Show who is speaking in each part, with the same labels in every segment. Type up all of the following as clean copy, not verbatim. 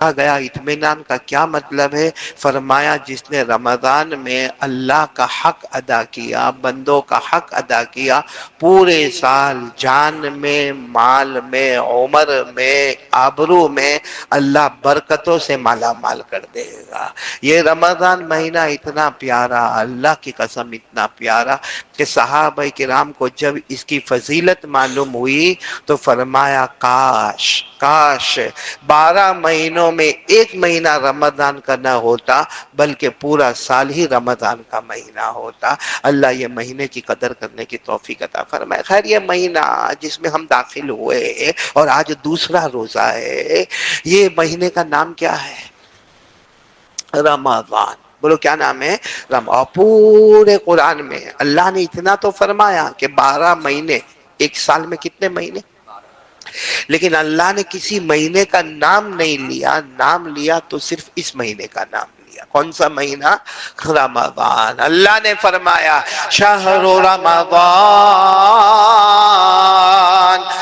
Speaker 1: کہا گیا اطمینان کا کیا مطلب ہے؟ فرمایا جس نے رمضان میں اللہ کا حق ادا کیا، بندوں کا حق ادا کیا، پورے سال جان میں، مال میں، عمر میں، آبرو میں اللہ برکتوں سے مالا مال کر دے گا۔ یہ رمضان مہینہ اتنا پیارا، اللہ کی قسم اتنا پیارا کہ صحابہ کرام کو جب اس کی فضیلت معلوم ہوئی تو فرمایا کاش کاش 12 مہینوں میں ایک مہینہ رمضان کا نہ ہوتا بلکہ پورا سال ہی رمضان کا مہینہ ہوتا۔ اللہ یہ مہینے کی قدر کرنے کی توفیق عطا فرمائے۔ خیر یہ مہینہ جس میں ہم داخل ہوئے اور آج دوسرا روزہ ہے، یہ مہینے کا نام کیا ہے؟ رمضان۔ بولو کیا نام ہے؟ اور پورے قرآن میں اللہ نے اتنا تو فرمایا کہ 12 مہینے، ایک سال میں کتنے مہینے؟ لیکن اللہ نے کسی مہینے کا نام نہیں لیا، نام لیا تو صرف اس مہینے کا نام لیا۔ کون سا مہینہ؟ رمضان۔ اللہ نے فرمایا شہر رمضان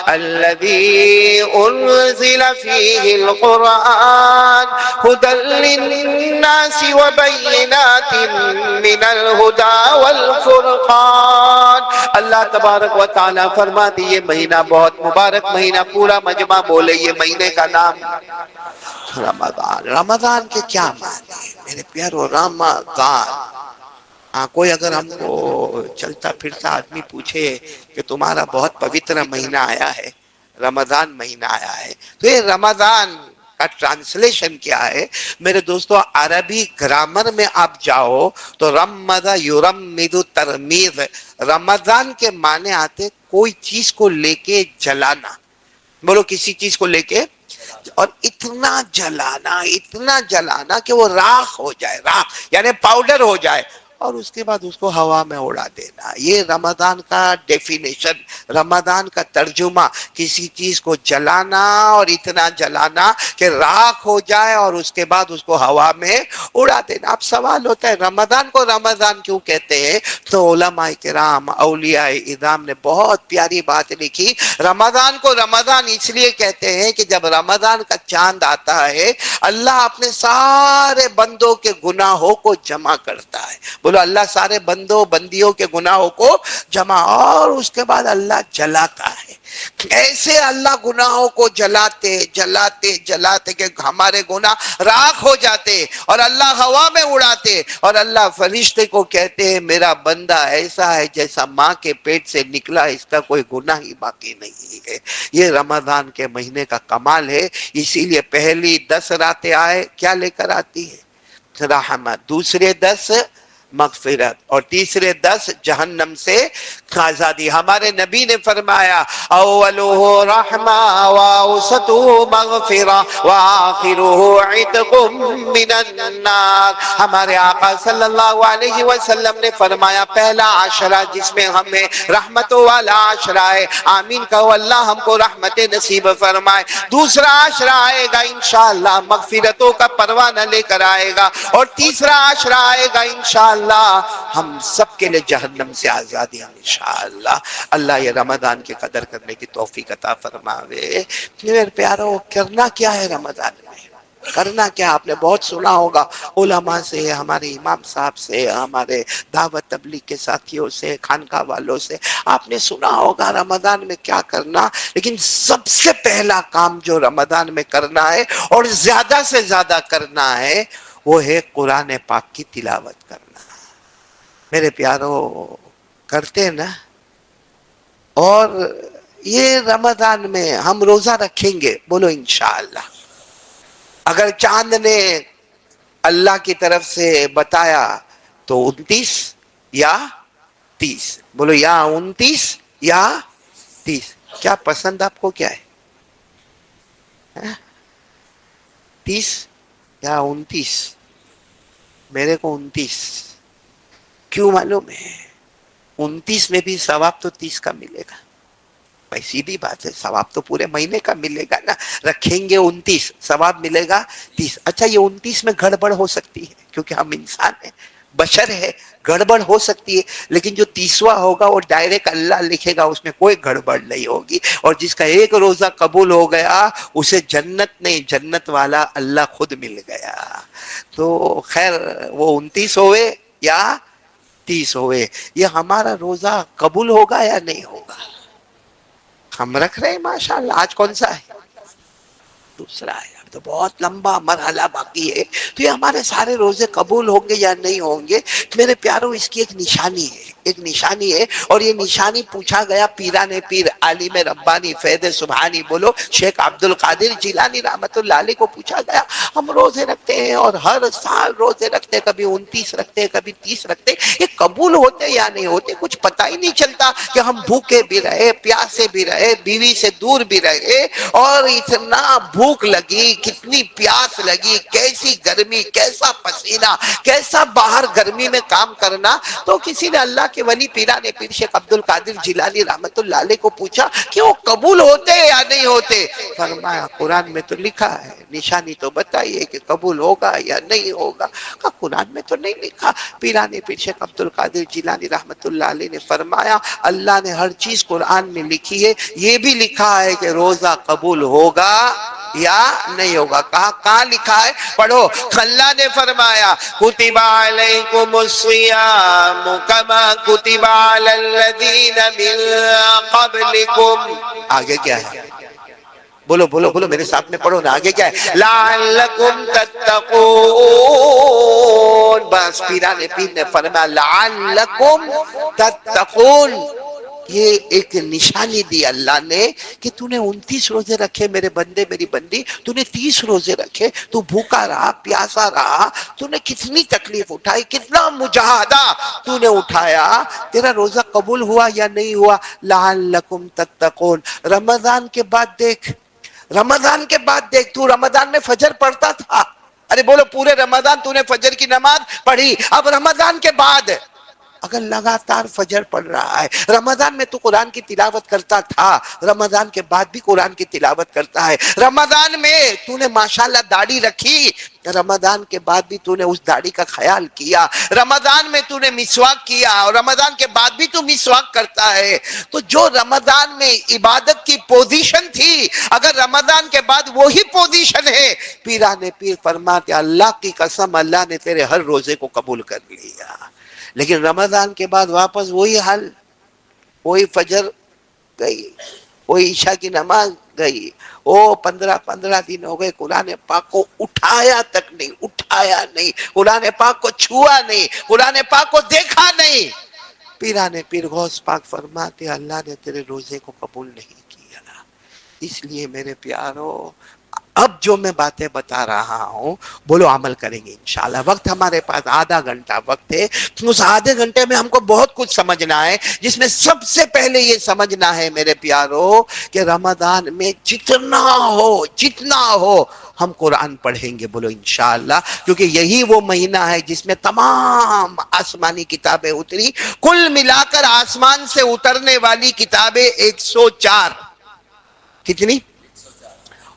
Speaker 1: الذي انزل فيه القرآن هدى للناس وبينات من الهدى والفرقان۔ اللہ تبارک و تعالی فرماتے یہ مہینہ بہت مبارک مہینہ، پورا مجمع بولے یہ مہینے کا نام رمضان۔ رمضان کے کیا معنی میرے پیارو؟ رمضان، کوئی اگر ہم کو چلتا پھرتا آدمی پوچھے کہ تمہارا بہت پوتر مہینہ آیا ہے، رمضان مہینہ آیا ہے، تو یہ رمضان کا ٹرانسلیشن کیا ہے؟ میرے دوستو عربی گرامر میں آپ جاؤ تو رمض یرمد ترمیز، رمضان کے معنی آتے کوئی چیز کو لے کے جلانا۔ بولو کسی چیز کو لے کے، اور اتنا جلانا کہ وہ راکھ ہو جائے، راکھ یعنی پاؤڈر ہو جائے، اور اس کے بعد اس کو ہوا میں اڑا دینا۔ یہ رمضان کا ڈیفینیشن، رمضان کا ترجمہ، کسی چیز کو جلانا اور اتنا جلانا کہ راکھ ہو جائے اور اس کے بعد اس کو ہوا میں اڑا دینا۔ اب سوال ہوتا ہے رمضان کو رمضان کیوں کہتے ہیں؟ تو علماء کرام، اولیاء اعظام نے بہت پیاری بات لکھی، رمضان کو رمضان اس لیے کہتے ہیں کہ جب رمضان کا چاند آتا ہے اللہ اپنے سارے بندوں کے گناہوں کو جمع کرتا ہے۔ بولو اللہ سارے بندوں بندیوں کے گناہوں کو جمع، اور اس کے بعد اللہ جلاتا ہے۔ ایسے اللہ گناہوں کو جلاتے کہ ہمارے گناہ راکھ ہو جاتے، اور اللہ ہوا میں اڑاتے، اور اللہ فرشتے کو کہتے ہیں میرا بندہ ایسا ہے جیسا ماں کے پیٹ سے نکلا، اس کا کوئی گناہ ہی باقی نہیں ہے۔ یہ رمضان کے مہینے کا کمال ہے، اسی لیے پہلی 10 راتیں آئے کیا لے کر آتی ہے؟ رحمت، دوسرے 10 مغفرت، اور تیسرے 10 جہنم سے آزادی۔ ہمارے نبی نے فرمایا اولہ رحمہ واوسطہ مغفرہ وآخرہ عتق من النار۔ ہمارے آقا صلی اللہ علیہ وسلم نے فرمایا پہلا عشرہ جس میں ہمیں رحمتوں والا عشرہ ہے، آمین کہو اللہ ہم کو رحمت نصیب فرمائے۔ دوسرا عشرہ آئے گا انشاءاللہ مغفرتوں کا پروانہ لے کر آئے گا، اور تیسرا عشرہ آئے گا انشاءاللہ ہم سب کے لئے جہنم سے آزادی انشاءاللہ۔ اللہ یہ رمضان کی قدر کرنے کی توفیق عطا فرماوے۔ میرے پیارو کرنا کیا ہے رمضان میں؟ کرنا کیا؟ آپ نے بہت سنا ہوگا علماء سے، ہمارے امام صاحب سے، ہمارے دعوت تبلیغ کے ساتھیوں سے، خانقاہ والوں سے آپ نے سنا ہوگا رمضان میں کیا کرنا، لیکن سب سے پہلا کام جو رمضان میں کرنا ہے اور زیادہ سے زیادہ کرنا ہے وہ ہے قرآن پاک کی تلاوت کرنا۔ میرے پیارو کرتے نا؟ اور یہ رمضان میں ہم روزہ رکھیں گے، بولو انشاءاللہ۔ اگر چاند نے اللہ کی طرف سے بتایا تو 29 یا 30، بولو یا 29 یا 30، کیا پسند آپ کو کیا ہے؟ 30 یا 29؟ میرے کو 29۔ کیوں معلوم ہے؟ 29 میں بھی ثواب تو 30 کا ملے گا۔ بھائی سیدھی بات ہے، ثواب تو پورے مہینے کا ملے گا نا۔ رکھیں گے 29، ثواب ملے گا 30۔ اچھا یہ 29 میں گڑبڑ ہو سکتی ہے کیونکہ ہم انسان ہیں، بشر ہے، گڑبڑ ہو سکتی ہے، لیکن جو 30واں ہوگا وہ ڈائریکٹ اللہ لکھے گا، اس میں کوئی گڑبڑ نہیں ہوگی، اور جس کا ایک روزہ قبول ہو گیا اسے جنت نہیں، جنت والا اللہ خود مل گیا۔ تو خیر وہ 29 ہوئے یا 30 ہوئے، یہ ہمارا روزہ قبول ہوگا یا نہیں ہوگا؟ ہم رکھ رہے ہیں ماشاءاللہ۔ آج کون سا ہے؟ دوسرا ہے، اب تو بہت لمبا مرحلہ باقی ہے، تو یہ ہمارے سارے روزے قبول ہوں گے یا نہیں ہوں گے؟ میرے پیاروں اس کی ایک نشانی ہے، ایک نشانی ہے، اور یہ نشانی پوچھا گیا پیران پیر عالم ربانی فیض سبحانی بولو شیخ عبد القادر جیلانی رحمت اللہ علیہ کو پوچھا گیا، ہم روزے رکھتے ہیں اور ہر سال روزے رکھتے ہیں، کبھی 29 رکھتے ہیں، کبھی 30 رکھتے ہیں، یہ قبول ہوتے یا نہیں ہوتے؟ کچھ پتہ ہی نہیں چلتا کہ ہم بھوکے بھی رہے، پیاسے بھی رہے، بیوی سے دور بھی رہے، اور اتنا بھوک لگی، کتنی پیاس لگی، کیسی گرمی، کیسا پسینہ، کیسا باہر گرمی میں کام کرنا۔ تو کسی نے اللہ کے ولی پیران پیر شیخ عبد القادر جیلانی رحمت اللہ علیہ کو پوچھا کہ وہ قبول ہوتے یا نہیں ہوتے؟ فرمایا قرآن میں تو لکھا ہے، نشانی تو بتائیے کہ قبول ہوگا یا نہیں ہوگا۔ کہا قرآن میں تو نہیں لکھا۔ پیران پیر شیخ عبد القادر جیلانی رحمت اللہ علیہ نے فرمایا اللہ نے ہر چیز قرآن میں لکھی ہے، یہ بھی لکھا ہے کہ روزہ قبول ہوگا یا نہیں ہوگا۔ کہاں لکھا ہے؟ پڑھو۔ اللہ نے فرمایا کتب علیکم الصیام کما کتب علی الذین من قبلکم۔ آگے کیا ہے؟ بولو بولو بولو میرے ساتھ میں پڑھو نا، آگے کیا ہے؟ لعلکم تتقون۔ بس پیران پیر نے فرمایا لعلکم تتقون، یہ ایک نشانی دی اللہ نے کہ تو نے 29 روزے رکھے میرے بندے میری بندی، تو نے 30 روزے رکھے، تو بھوکا رہا پیاسا رہا، تو نے کتنی تکلیف اٹھائی، کتنا مجاہدہ تو نے اٹھایا، تیرا روزہ قبول ہوا یا نہیں ہوا؟ لعلکم تتقون۔ رمضان کے بعد دیکھ، رمضان کے بعد دیکھ، تو رمضان میں فجر پڑھتا تھا، ارے بولو پورے رمضان تو نے فجر کی نماز پڑھی، اب رمضان کے بعد اگر لگاتار فجر پڑھ رہا ہے، رمضان میں تو قرآن کی تلاوت کرتا تھا، رمضان کے بعد بھی قرآن کی تلاوت کرتا ہے، رمضان میں تو نے ماشاءاللہ داڑھی رکھی، رمضان کے بعد بھی تو نے اس داڑھی کا خیال کیا، رمضان میں تو نے مسواک کیا اور رمضان کے بعد بھی تو مسواک کرتا ہے، تو جو رمضان میں عبادت کی پوزیشن تھی اگر رمضان کے بعد وہی پوزیشن ہے، پیران پیر فرماتے اللہ کی قسم اللہ نے تیرے ہر روزے کو قبول کر لیا۔ لیکن رمضان کے بعد واپس وہی حال، وہی فجر گئی، وہی عشاء کی نماز گئی، وہ 15 دن ہو گئے قرآن پاک کو اٹھایا تک نہیں، اٹھایا نہیں، قرآن پاک کو چھوا نہیں، قرآن پاک کو دیکھا نہیں۔ پیران پیر غوث پاک فرماتے اللہ نے تیرے روزے کو قبول نہیں کیا۔ اس لیے میرے پیارو اب جو میں باتیں بتا رہا ہوں بولو عمل کریں گے انشاءاللہ۔ وقت ہمارے پاس آدھا گھنٹہ وقت ہے، اس آدھے گھنٹے میں ہم کو بہت کچھ سمجھنا ہے، جس میں سب سے پہلے یہ سمجھنا ہے میرے پیارو کہ رمضان میں جتنا ہو ہم قرآن پڑھیں گے، بولو انشاءاللہ، کیونکہ یہی وہ مہینہ ہے جس میں تمام آسمانی کتابیں اتری، کل ملا کر آسمان سے اترنے والی کتابیں 104، کتنی؟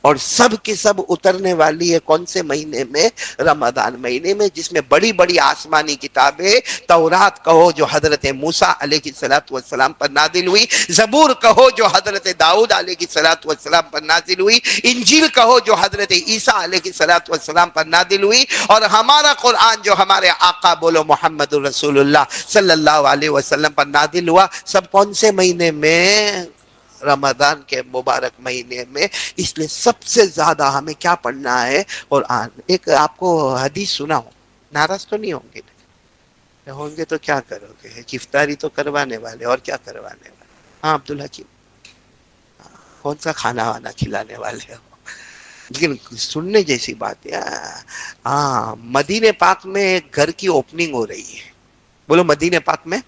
Speaker 1: اور سب کی سب اترنے والی ہے کون سے مہینے میں؟ رمضان مہینے میں، جس میں بڑی بڑی آسمانی کتابیں، تورات کہو جو حضرت موسیٰ علیہ السلام پر نازل ہوئی، زبور کہو جو حضرت داؤد علیہ السلام پر نازل ہوئی، انجیل کہو جو حضرت عیسیٰ علیہ السلام پر نازل ہوئی، اور ہمارا قرآن جو ہمارے آقا بولو محمد رسول اللہ صلی اللہ علیہ وسلم پر نازل ہوا، سب کون سے مہینے میں؟ رمضان کے مبارک مہینے میں۔ اس لیے سب سے زیادہ ہمیں کیا پڑھنا ہے؟ قرآن۔ ایک آپ کو حدیث سناؤں، ناراض تو نہیں ہوں گے؟ ہوں گے تو کیا کرو گے؟ افطاری تو کروانے والے، اور کیا کروانے والے؟ ہاں عبدالحکیم، کون سا کھانا وانا کھلانے والے ہو؟ لیکن سننے جیسی بات ہے۔ ہاں مدینہ پاک میں ایک گھر کی اوپننگ ہو رہی ہے، بولو مدینہ پاک میں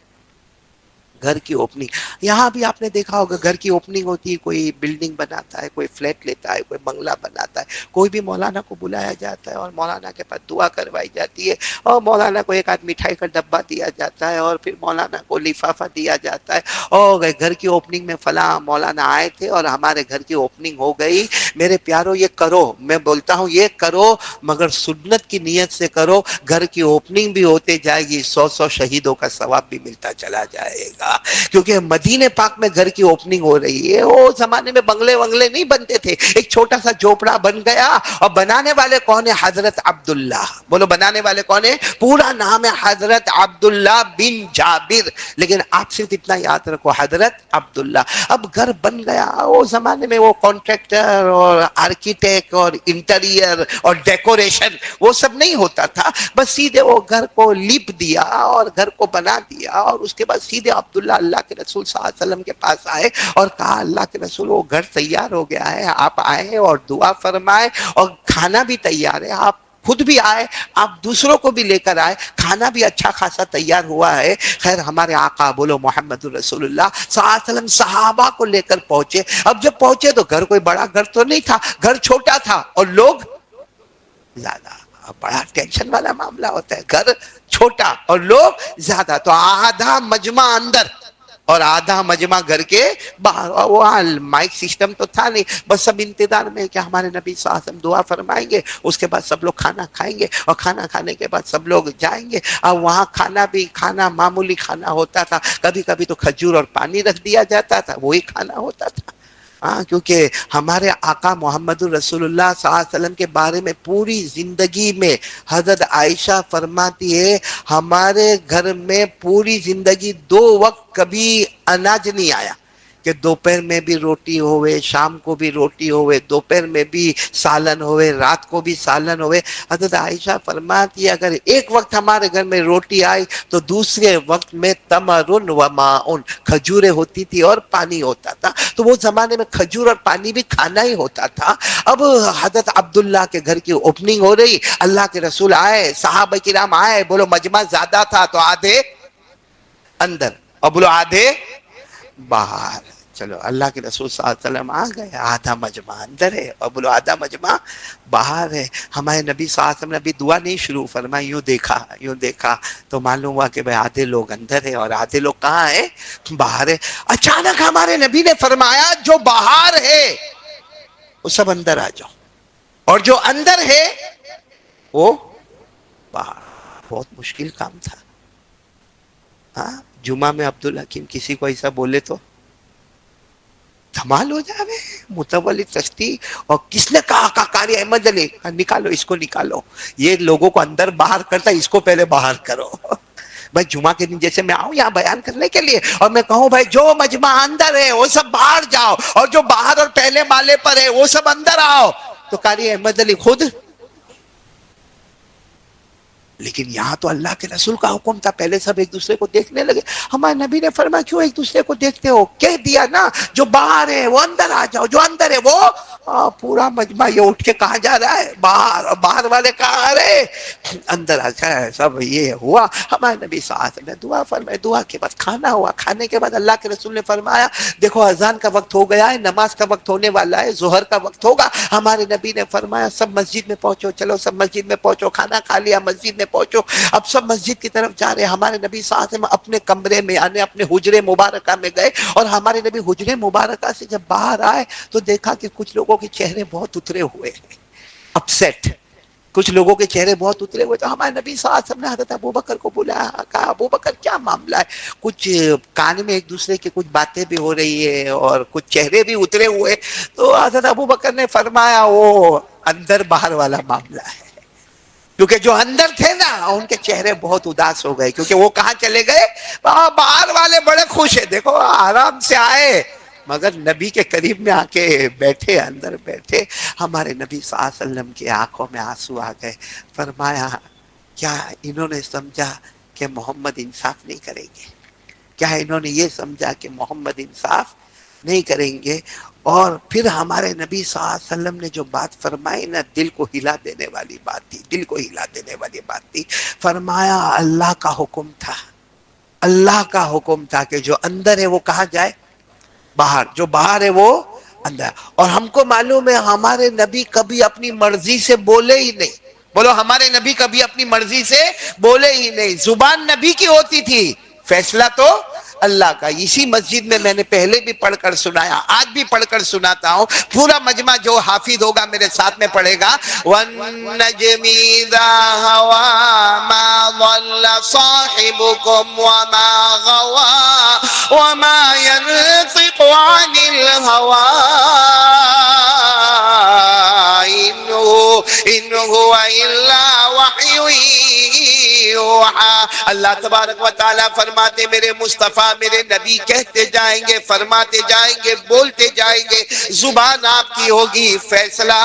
Speaker 1: گھر کی اوپننگ. یہاں بھی آپ نے دیکھا ہوگا گھر کی اوپننگ ہوتی ہے, کوئی بلڈنگ بناتا ہے, کوئی فلیٹ لیتا ہے, کوئی بنگلہ بناتا ہے, کوئی بھی مولانا کو بلایا جاتا ہے اور مولانا کے پاس دعا کروائی جاتی ہے, اور مولانا کو ایک آدھ مٹھائی کا ڈبہ دیا جاتا ہے, اور پھر مولانا کو لفافہ دیا جاتا ہے, اور گھر کی اوپننگ میں فلاں مولانا آئے تھے اور ہمارے گھر کی اوپننگ ہو گئی. میرے پیارو یہ کرو, میں بولتا ہوں یہ کرو, مگر سنت کی نیت سے کرو. گھر کی اوپننگ بھی ہوتے جائے گی, 100 شہیدوں کا ثواب بھی ملتا چلا جائے گا. کیونکہ مدینے پاک میں گھر کی اوپننگ ہو رہی ہے. وہ زمانے میں بنگلے ونگلے نہیں بنتے تھے, ایک چھوٹا سا جھوپڑا بن گیا. اور بنانے والے کون ہیں؟ حضرت عبداللہ. بولو بنانے والے کون ہیں؟ پورا نام ہے حضرت عبداللہ بن جابر, لیکن آپ صرف اتنا یاد رکھو حضرت عبداللہ. اب گھر بن گیا. وہ زمانے میں وہ کانٹریکٹر اور آرکیٹیکٹ اور انٹیریئر اور ڈیکوریشن وہ سب نہیں ہوتا تھا. بس سیدھے وہ گھر کو لیپ دیا اور گھر کو بنا دیا, اور اس کے بعد سیدھے عبداللہ اللہ کے رسول صلی اللہ علیہ وسلم کے پاس آئے اور کہا اللہ کے رسول وہ گھر تیار ہو گیا ہے, آپ آئے اور دعا فرمائے, اور کھانا بھی تیار ہے, آپ خود بھی آئے, آپ دوسروں کو بھی لے کر آئے, کھانا بھی اچھا خاصا تیار ہوا ہے. خیر ہمارے آقا بولو محمد رسول اللہ صلی اللہ علیہ وسلم صحابہ کو لے کر پہنچے. اب جب پہنچے تو گھر کوئی بڑا گھر تو نہیں تھا, گھر چھوٹا تھا اور لوگ زیادہ. بڑا ٹینشن والا معاملہ ہوتا ہے, گھر چھوٹا اور لوگ زیادہ, تو آدھا مجمع اندر اور آدھا مجمع گھر کے باہر. وہاں مائک سسٹم تو تھا نہیں, بس سب انتظار میں کہ ہمارے نبی صلی اللہ علیہ وسلم دعا فرمائیں گے, اس کے بعد سب لوگ کھانا کھائیں گے, اور کھانا کھانے کے بعد سب لوگ جائیں گے. اور وہاں کھانا بھی کھانا معمولی کھانا ہوتا تھا, کبھی کبھی تو کھجور اور پانی رکھ دیا جاتا تھا, وہی کھانا ہوتا تھا. کیونکہ ہمارے آقا محمد الرسول اللہ صلی اللہ علیہ وسلم کے بارے میں پوری زندگی میں حضرت عائشہ فرماتی ہے ہمارے گھر میں پوری زندگی 2 وقت کبھی اناج نہیں آیا, کہ دوپہر میں بھی روٹی ہوئے, شام کو بھی روٹی ہوئے, دوپہر میں بھی سالن ہوئے, رات کو بھی سالن ہوئے. حضرت عائشہ فرماتی ہے اگر ایک وقت ہمارے گھر میں روٹی آئی تو دوسرے وقت میں تمرن و ماؤن, کھجوریں ہوتی تھی اور پانی ہوتا تھا. تو وہ زمانے میں کھجور اور پانی بھی کھانا ہی ہوتا تھا. اب حضرت عبداللہ کے گھر کی اوپننگ ہو رہی, اللہ کے رسول آئے, صحابہ کرام آئے, بولو مجمع زیادہ تھا تو آدھے اندر اور بولو آدھے باہر. چلو اللہ کے رسول صلی اللہ علیہ وسلم آ گئے, آدھا مجمع اندر ہے اور بولو آدھا مجمع باہر ہے. ہمارے نبی صلی اللہ علیہ وسلم نے ابھی دعا نہیں شروع فرمائی, یوں دیکھا تو معلوم ہوا کہ بھائی آدھے لوگ اندر ہے اور آدھے لوگ کہاں ہے؟ باہر ہے. اچانک ہمارے نبی نے فرمایا جو باہر ہے وہ سب اندر آ جاؤ, اور جو اندر ہے وہ باہر. بہت مشکل کام تھا. ہاں جمعہ میں عبدالحکیم کسی کو ایسا بولے تو دھمال ہو جاوے. متولی چشتی اور کس نے کہا قاری احمد علی نکالو, اس کو نکالو, یہ لوگوں کو اندر باہر کرتا, اس کو پہلے باہر کرو. بھائی جمعہ کے دن جیسے میں آؤں یہاں بیان کرنے کے لیے اور میں کہوں بھائی جو مجمع اندر ہے وہ سب باہر جاؤ, اور جو باہر اور پہلے مالے پر ہے وہ سب اندر آؤ, تو قاری احمد علی خود. لیکن یہاں تو اللہ کے رسول کا حکم تھا, پہلے سب ایک دوسرے کو دیکھنے لگے. ہمارے نبی نے فرمایا کیوں ایک دوسرے کو دیکھتے ہو, کہہ دیا نا جو باہر ہے وہ اندر آ جاؤ, جو اندر ہے وہ. پورا مجمع یہ اٹھ کے کہاں جا رہا ہے؟ باہر. اور باہر والے کہاں آ رہے؟ اندر آ جائے. سب یہ ہوا. ہمارے نبی صلی اللہ علیہ وسلم نے دعا فرمائی, دعا کے بعد کھانا ہوا, کھانے کے بعد اللہ کے رسول نے فرمایا دیکھو اذان کا وقت ہو گیا ہے, نماز کا وقت ہونے والا ہے, ظہر کا وقت ہوگا. ہمارے نبی نے فرمایا سب مسجد میں پہنچو, چلو سب مسجد میں پہنچو, کھانا کھا لیا مسجد میں پہنچو. اب سب مسجد کی طرف جا رہے. ہمارے نبی صلی اللہ علیہ وسلم اپنے کمرے میں یعنی اپنے حجرے مبارکہ میں گئے, اور ہمارے نبی حجرے مبارکہ سے جب باہر آئے تو دیکھا کہ کچھ لوگوں کے چہرے بہت اترے ہوئے ہیں, اپسیٹ. کچھ لوگوں کے چہرے بہت اترے ہوئے. تو ہمارے نبی صلی اللہ علیہ وسلم نے حضرت ابوبکر کو بلایا, کہا ابوبکر کیا معاملہ ہے؟ کچھ کان میں ایک دوسرے کی کچھ باتیں بھی ہو رہی ہے اور کچھ چہرے بھی اترے ہوئے. تو حضرت ابوبکر نے فرمایا وہ اندر باہر والا معاملہ ہے, کیونکہ جو اندر تھے نا ان کے چہرے بہت اداس ہو گئے, کیونکہ وہ کہاں چلے گئے؟ باہر والے بڑے خوش ہیں, دیکھو آرام سے آئے, مگر نبی کے قریب میں آ کے بیٹھے, اندر بیٹھے. ہمارے نبی صلی اللہ علیہ وسلم کی آنکھوں میں آنسو آ گئے. فرمایا کیا انہوں نے سمجھا کہ محمد انصاف نہیں کریں گے؟ کیا انہوں نے یہ سمجھا کہ محمد انصاف نہیں کریں گے؟ اور پھر ہمارے نبی صلی اللہ علیہ وسلم نے جو بات فرمائی نا, دل کو ہلا دینے والی بات تھی, دل کو ہلا دینے والی بات تھی. فرمایا اللہ کا حکم تھا, اللہ کا حکم تھا کہ جو اندر ہے وہ کہاں جائے؟ باہر. جو باہر ہے وہ اندر. اور ہم کو معلوم ہے ہمارے نبی کبھی اپنی مرضی سے بولے ہی نہیں. بولو ہمارے نبی کبھی اپنی مرضی سے بولے ہی نہیں. زبان نبی کی ہوتی تھی، فیصلہ تو اللہ کا. اسی مسجد میں نے پہلے بھی پڑھ کر سنایا، آج بھی پڑھ کر سناتا ہوں. پورا مجمع جو حافظ ہوگا میرے ساتھ میں پڑھے گا. وَالنَّجْمِ إِذَا هَوَىٰ مَا ضَلَّ صَاحِبُكُمْ وَمَا غَوَىٰ وَمَا يَنطِقُ عَنِ الْهَوَىٰ إِنْ هُوَ إِلَّا وَحْيٌ یوحیٰ. اللہ تبارک و تعالیٰ فرماتے میرے مصطفیٰ میرے نبی کہتے جائیں گے، فرماتے جائیں گے، بولتے جائیں گے، زبان آپ کی ہوگی، فیصلہ.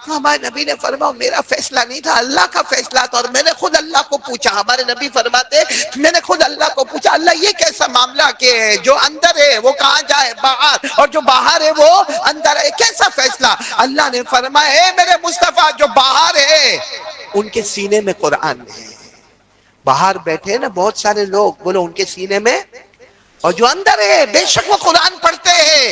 Speaker 1: ہمارے نبی نے فرمایا میرا فیصلہ نہیں تھا، اللہ کا فیصلہ تھا. اور میں نے خود اللہ کو پوچھا. ہمارے نبی فرماتے میں نے خود اللہ کو پوچھا، اللہ یہ کیسا معاملہ کہ جو اندر ہے وہ کہاں جائے؟ باہر. اور جو باہر ہے وہ اندر ہے، کیسا فیصلہ؟ اللہ نے فرمایا اے میرے مصطفیٰ جو باہر ہے ان کے سینے میں قرآن ہے. باہر بیٹھے نا بہت سارے لوگ، بولو ان کے سینے میں. اور جو اندر ہے بے شک وہ قرآن پڑھتے ہیں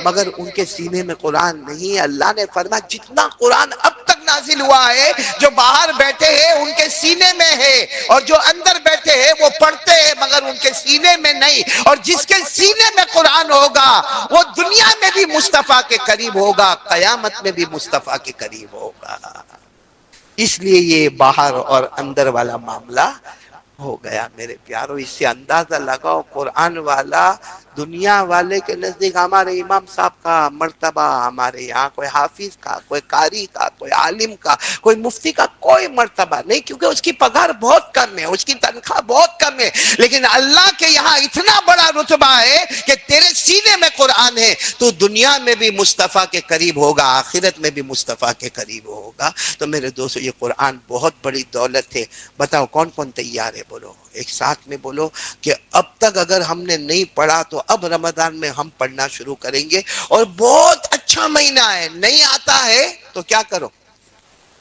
Speaker 1: مگر ان کے سینے میں قرآن نہیں. اللہ نے فرمایا جتنا قرآن اب تک نازل ہوا ہے جو باہر بیٹھے ہیں ان کے سینے میں ہے، اور جو اندر بیٹھے ہیں وہ پڑھتے ہیں مگر ان کے سینے میں نہیں. اور جس کے سینے میں قرآن ہوگا وہ دنیا میں بھی مصطفیٰ کے قریب ہوگا، قیامت میں بھی مصطفیٰ کے قریب ہوگا. اس لیے یہ باہر اور اندر والا معاملہ ہو گیا. میرے پیارو اس سے اندازہ لگاؤ قرآن والا دنیا والے کے نزدیک ہمارے امام صاحب کا مرتبہ، ہمارے یہاں کوئی حافظ کا، کوئی قاری کا، کوئی عالم کا، کوئی مفتی کا کوئی مرتبہ نہیں، کیونکہ اس کی پگار بہت کم ہے، اس کی تنخواہ بہت کم ہے. لیکن اللہ کے یہاں اتنا بڑا رتبہ ہے کہ تیرے سینے میں قرآن ہے تو دنیا میں بھی مصطفیٰ کے قریب ہوگا، آخرت میں بھی مصطفیٰ کے قریب ہوگا. تو میرے دوستو یہ قرآن بہت بڑی دولت ہے. بتاؤ کون کون تیار ہے؟ بولو ایک ساتھ میں بولو کہ اب تک اگر ہم نے نہیں پڑھا تو اب رمضان میں ہم پڑھنا شروع کریں گے. اور بہت اچھا مہینہ ہے، نہیں آتا ہے تو کیا کرو؟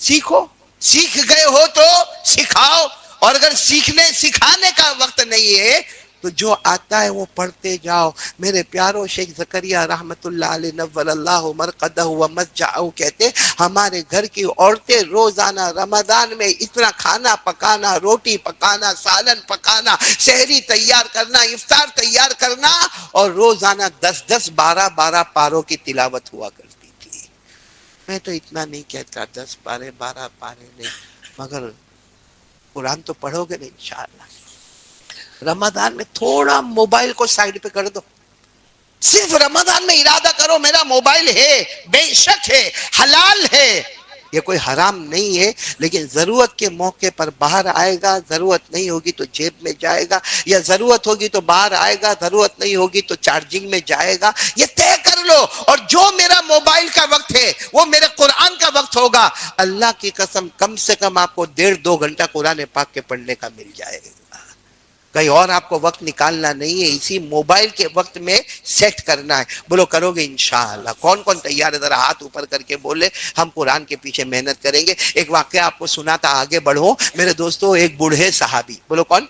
Speaker 1: سیکھو. سیکھ گئے ہو تو سکھاؤ. اور اگر سکھانے کا وقت نہیں ہے تو جو آتا ہے وہ پڑھتے جاؤ. میرے پیارو شیخ زکریا رحمت اللہ علیہ نور اللہ مرقدہ و مسجعہ کہتے ہمارے گھر کی عورتیں روزانہ رمضان میں اتنا کھانا پکانا، روٹی پکانا، سالن پکانا، سحری تیار کرنا، افطار تیار کرنا، اور روزانہ 10 12 پاروں کی تلاوت ہوا کرتی تھی. میں تو اتنا نہیں کہتا 10 12 پارے نہیں، مگر قرآن تو پڑھو گے نہیں انشاءاللہ. رمضان میں تھوڑا موبائل کو سائیڈ پہ کر دو، صرف رمضان میں ارادہ کرو میرا موبائل ہے، بے شک ہے، حلال ہے، یہ کوئی حرام نہیں ہے، لیکن ضرورت کے موقع پر باہر آئے گا، ضرورت نہیں ہوگی تو جیب میں جائے گا، یا ضرورت ہوگی تو باہر آئے گا، ضرورت نہیں ہوگی تو چارجنگ میں جائے گا. یہ طے کر لو. اور جو میرا موبائل کا وقت ہے وہ میرے قرآن کا وقت ہوگا. اللہ کی قسم کم سے کم آپ کو 1.5-2 گھنٹہ قرآن پاک کے پڑھنے کا مل جائے گا. کہیں اور آپ کو وقت نکالنا نہیں ہے، اسی موبائل کے وقت میں سیٹ کرنا ہے. بولو کرو گے انشاءاللہ؟ کون کون تیار ہے؟ ذرا ہاتھ اوپر کر کے بولے ہم قرآن کے پیچھے محنت کریں گے. ایک واقعہ آپ کو سنا تھا، آگے بڑھو میرے دوستو. ایک بوڑھے صحابی، بولو کون؟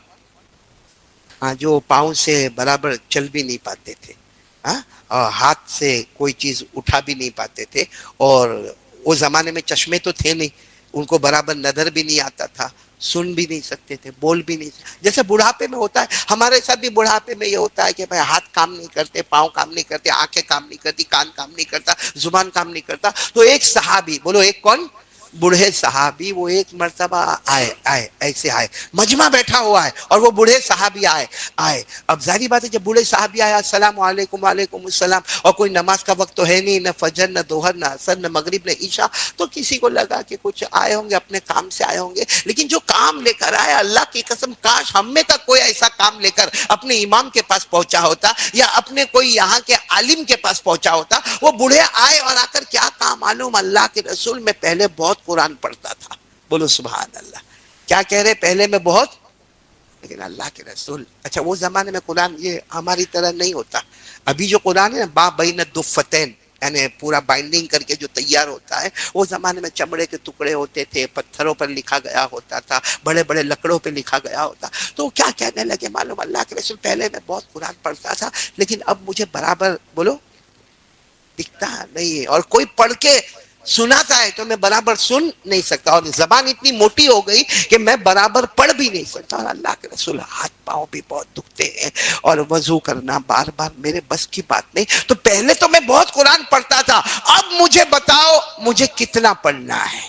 Speaker 1: جو پاؤں سے برابر چل بھی نہیں پاتے تھے، اور ہاتھ سے کوئی چیز اٹھا بھی نہیں پاتے تھے، اور اس زمانے میں چشمے تو تھے نہیں، ان کو برابر نظر بھی نہیں آتا تھا، سن بھی نہیں سکتے تھے، بول بھی نہیں سکتے. جیسے بڑھاپے میں ہوتا ہے، ہمارے ساتھ بھی بڑھاپے میں یہ ہوتا ہے کہ بھائی ہاتھ کام نہیں کرتے، پاؤں کام نہیں کرتے، آنکھیں کام نہیں کرتی، کان کام نہیں کرتا، زبان کام نہیں کرتا. تو ایک صحابی، بولو ایک کون؟ بوڑھے صحابی، وہ ایک مرتبہ ایسے آئے، مجمع بیٹھا ہوا ہے اور وہ بوڑھے صحابی آئے. اب ظاہری بات ہے جب بوڑھے صحابی آیا، السلام علیکم، وعلیکم السلام، اور کوئی نماز کا وقت تو ہے نہیں، نہ فجر، نہ ظہر، نہ عصر، نہ مغرب، نہ عشاء. تو کسی کو لگا کہ کچھ آئے ہوں گے، اپنے کام سے آئے ہوں گے. لیکن جو کام لے کر آیا، اللہ کی قسم کاش ہم میں تک کوئی ایسا کام لے کر اپنے امام کے پاس پہنچا ہوتا، یا اپنے کوئی یہاں کے عالم کے پاس پہنچا ہوتا. وہ بوڑھے آئے اور آ کر کیا کہا معلوم؟ اللہ کے رسول میں پہلے بہت قرآن پڑھتا تھا. بولو سبحان اللہ. کیا کہہ رہے؟ پہلے میں بہت، لیکن اللہ کے رسول. اچھا وہ زمانے میں قرآن یہ ہماری طرح نہیں ہوتا. ابھی جو قرآن ہے نا، با بین الدفتین، یعنی پورا بائنڈنگ کر کے جو تیار ہوتا ہے، وہ زمانے میں چمڑے کے ٹکڑے ہوتے تھے، پتھروں پر لکھا گیا ہوتا تھا، بڑے بڑے لکڑوں پہ لکھا گیا ہوتا. تو کیا کہنے لگے معلوم، اللہ کے رسول پہلے میں بہت قرآن پڑھتا تھا لیکن اب مجھے برابر بولو دکھتا نہیں ہے، اور کوئی پڑھ کے سناتا ہے تو میں برابر سن نہیں سکتا، اور زبان اتنی موٹی ہو گئی کہ میں برابر پڑھ بھی نہیں سکتا. اور اللہ کے رسول ہاتھ پاؤں بھی بہت دکھتے ہیں اور وضو کرنا بار بار میرے بس کی بات نہیں. تو پہلے تو میں بہت قرآن پڑھتا تھا، اب مجھے بتاؤ مجھے کتنا پڑھنا ہے.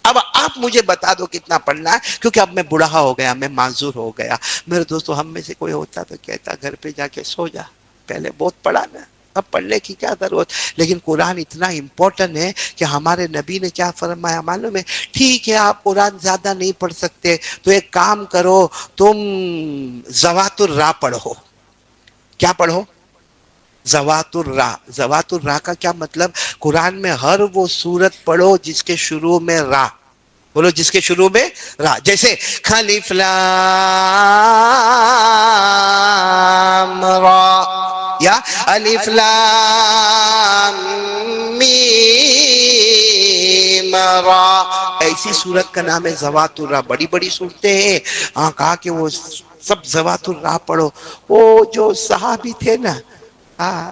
Speaker 1: اب آپ مجھے بتا دو کتنا پڑھنا ہے، کیونکہ اب میں بوڑھا ہو گیا، میں معذور ہو گیا. میرے دوستو ہم میں سے کوئی ہوتا تو کہتا گھر پہ جا کے سو جا، پہلے بہت پڑھا نا، اب پڑھنے کی کیا ضرورت. لیکن قرآن اتنا امپورٹنٹ ہے کہ ہمارے نبی نے کیا فرمایا معلوم ہے، ٹھیک ہے آپ قرآن زیادہ نہیں پڑھ سکتے تو ایک کام کرو، تم ذوات الراء پڑھو. کیا پڑھو؟ ذوات الراء. ذوات الراء کا کیا مطلب؟ قرآن میں ہر وہ سورت پڑھو جس کے شروع میں را، بولو جس کے شروع میں را. جیسے الف لام را یا الف لام میم را، ایسی سورت کا نام ہے ذوات الراء. بڑی بڑی صورتیں ہیں، کہا کہ وہ سب ذوات الراء پڑھو. وہ جو صحابی تھے نا،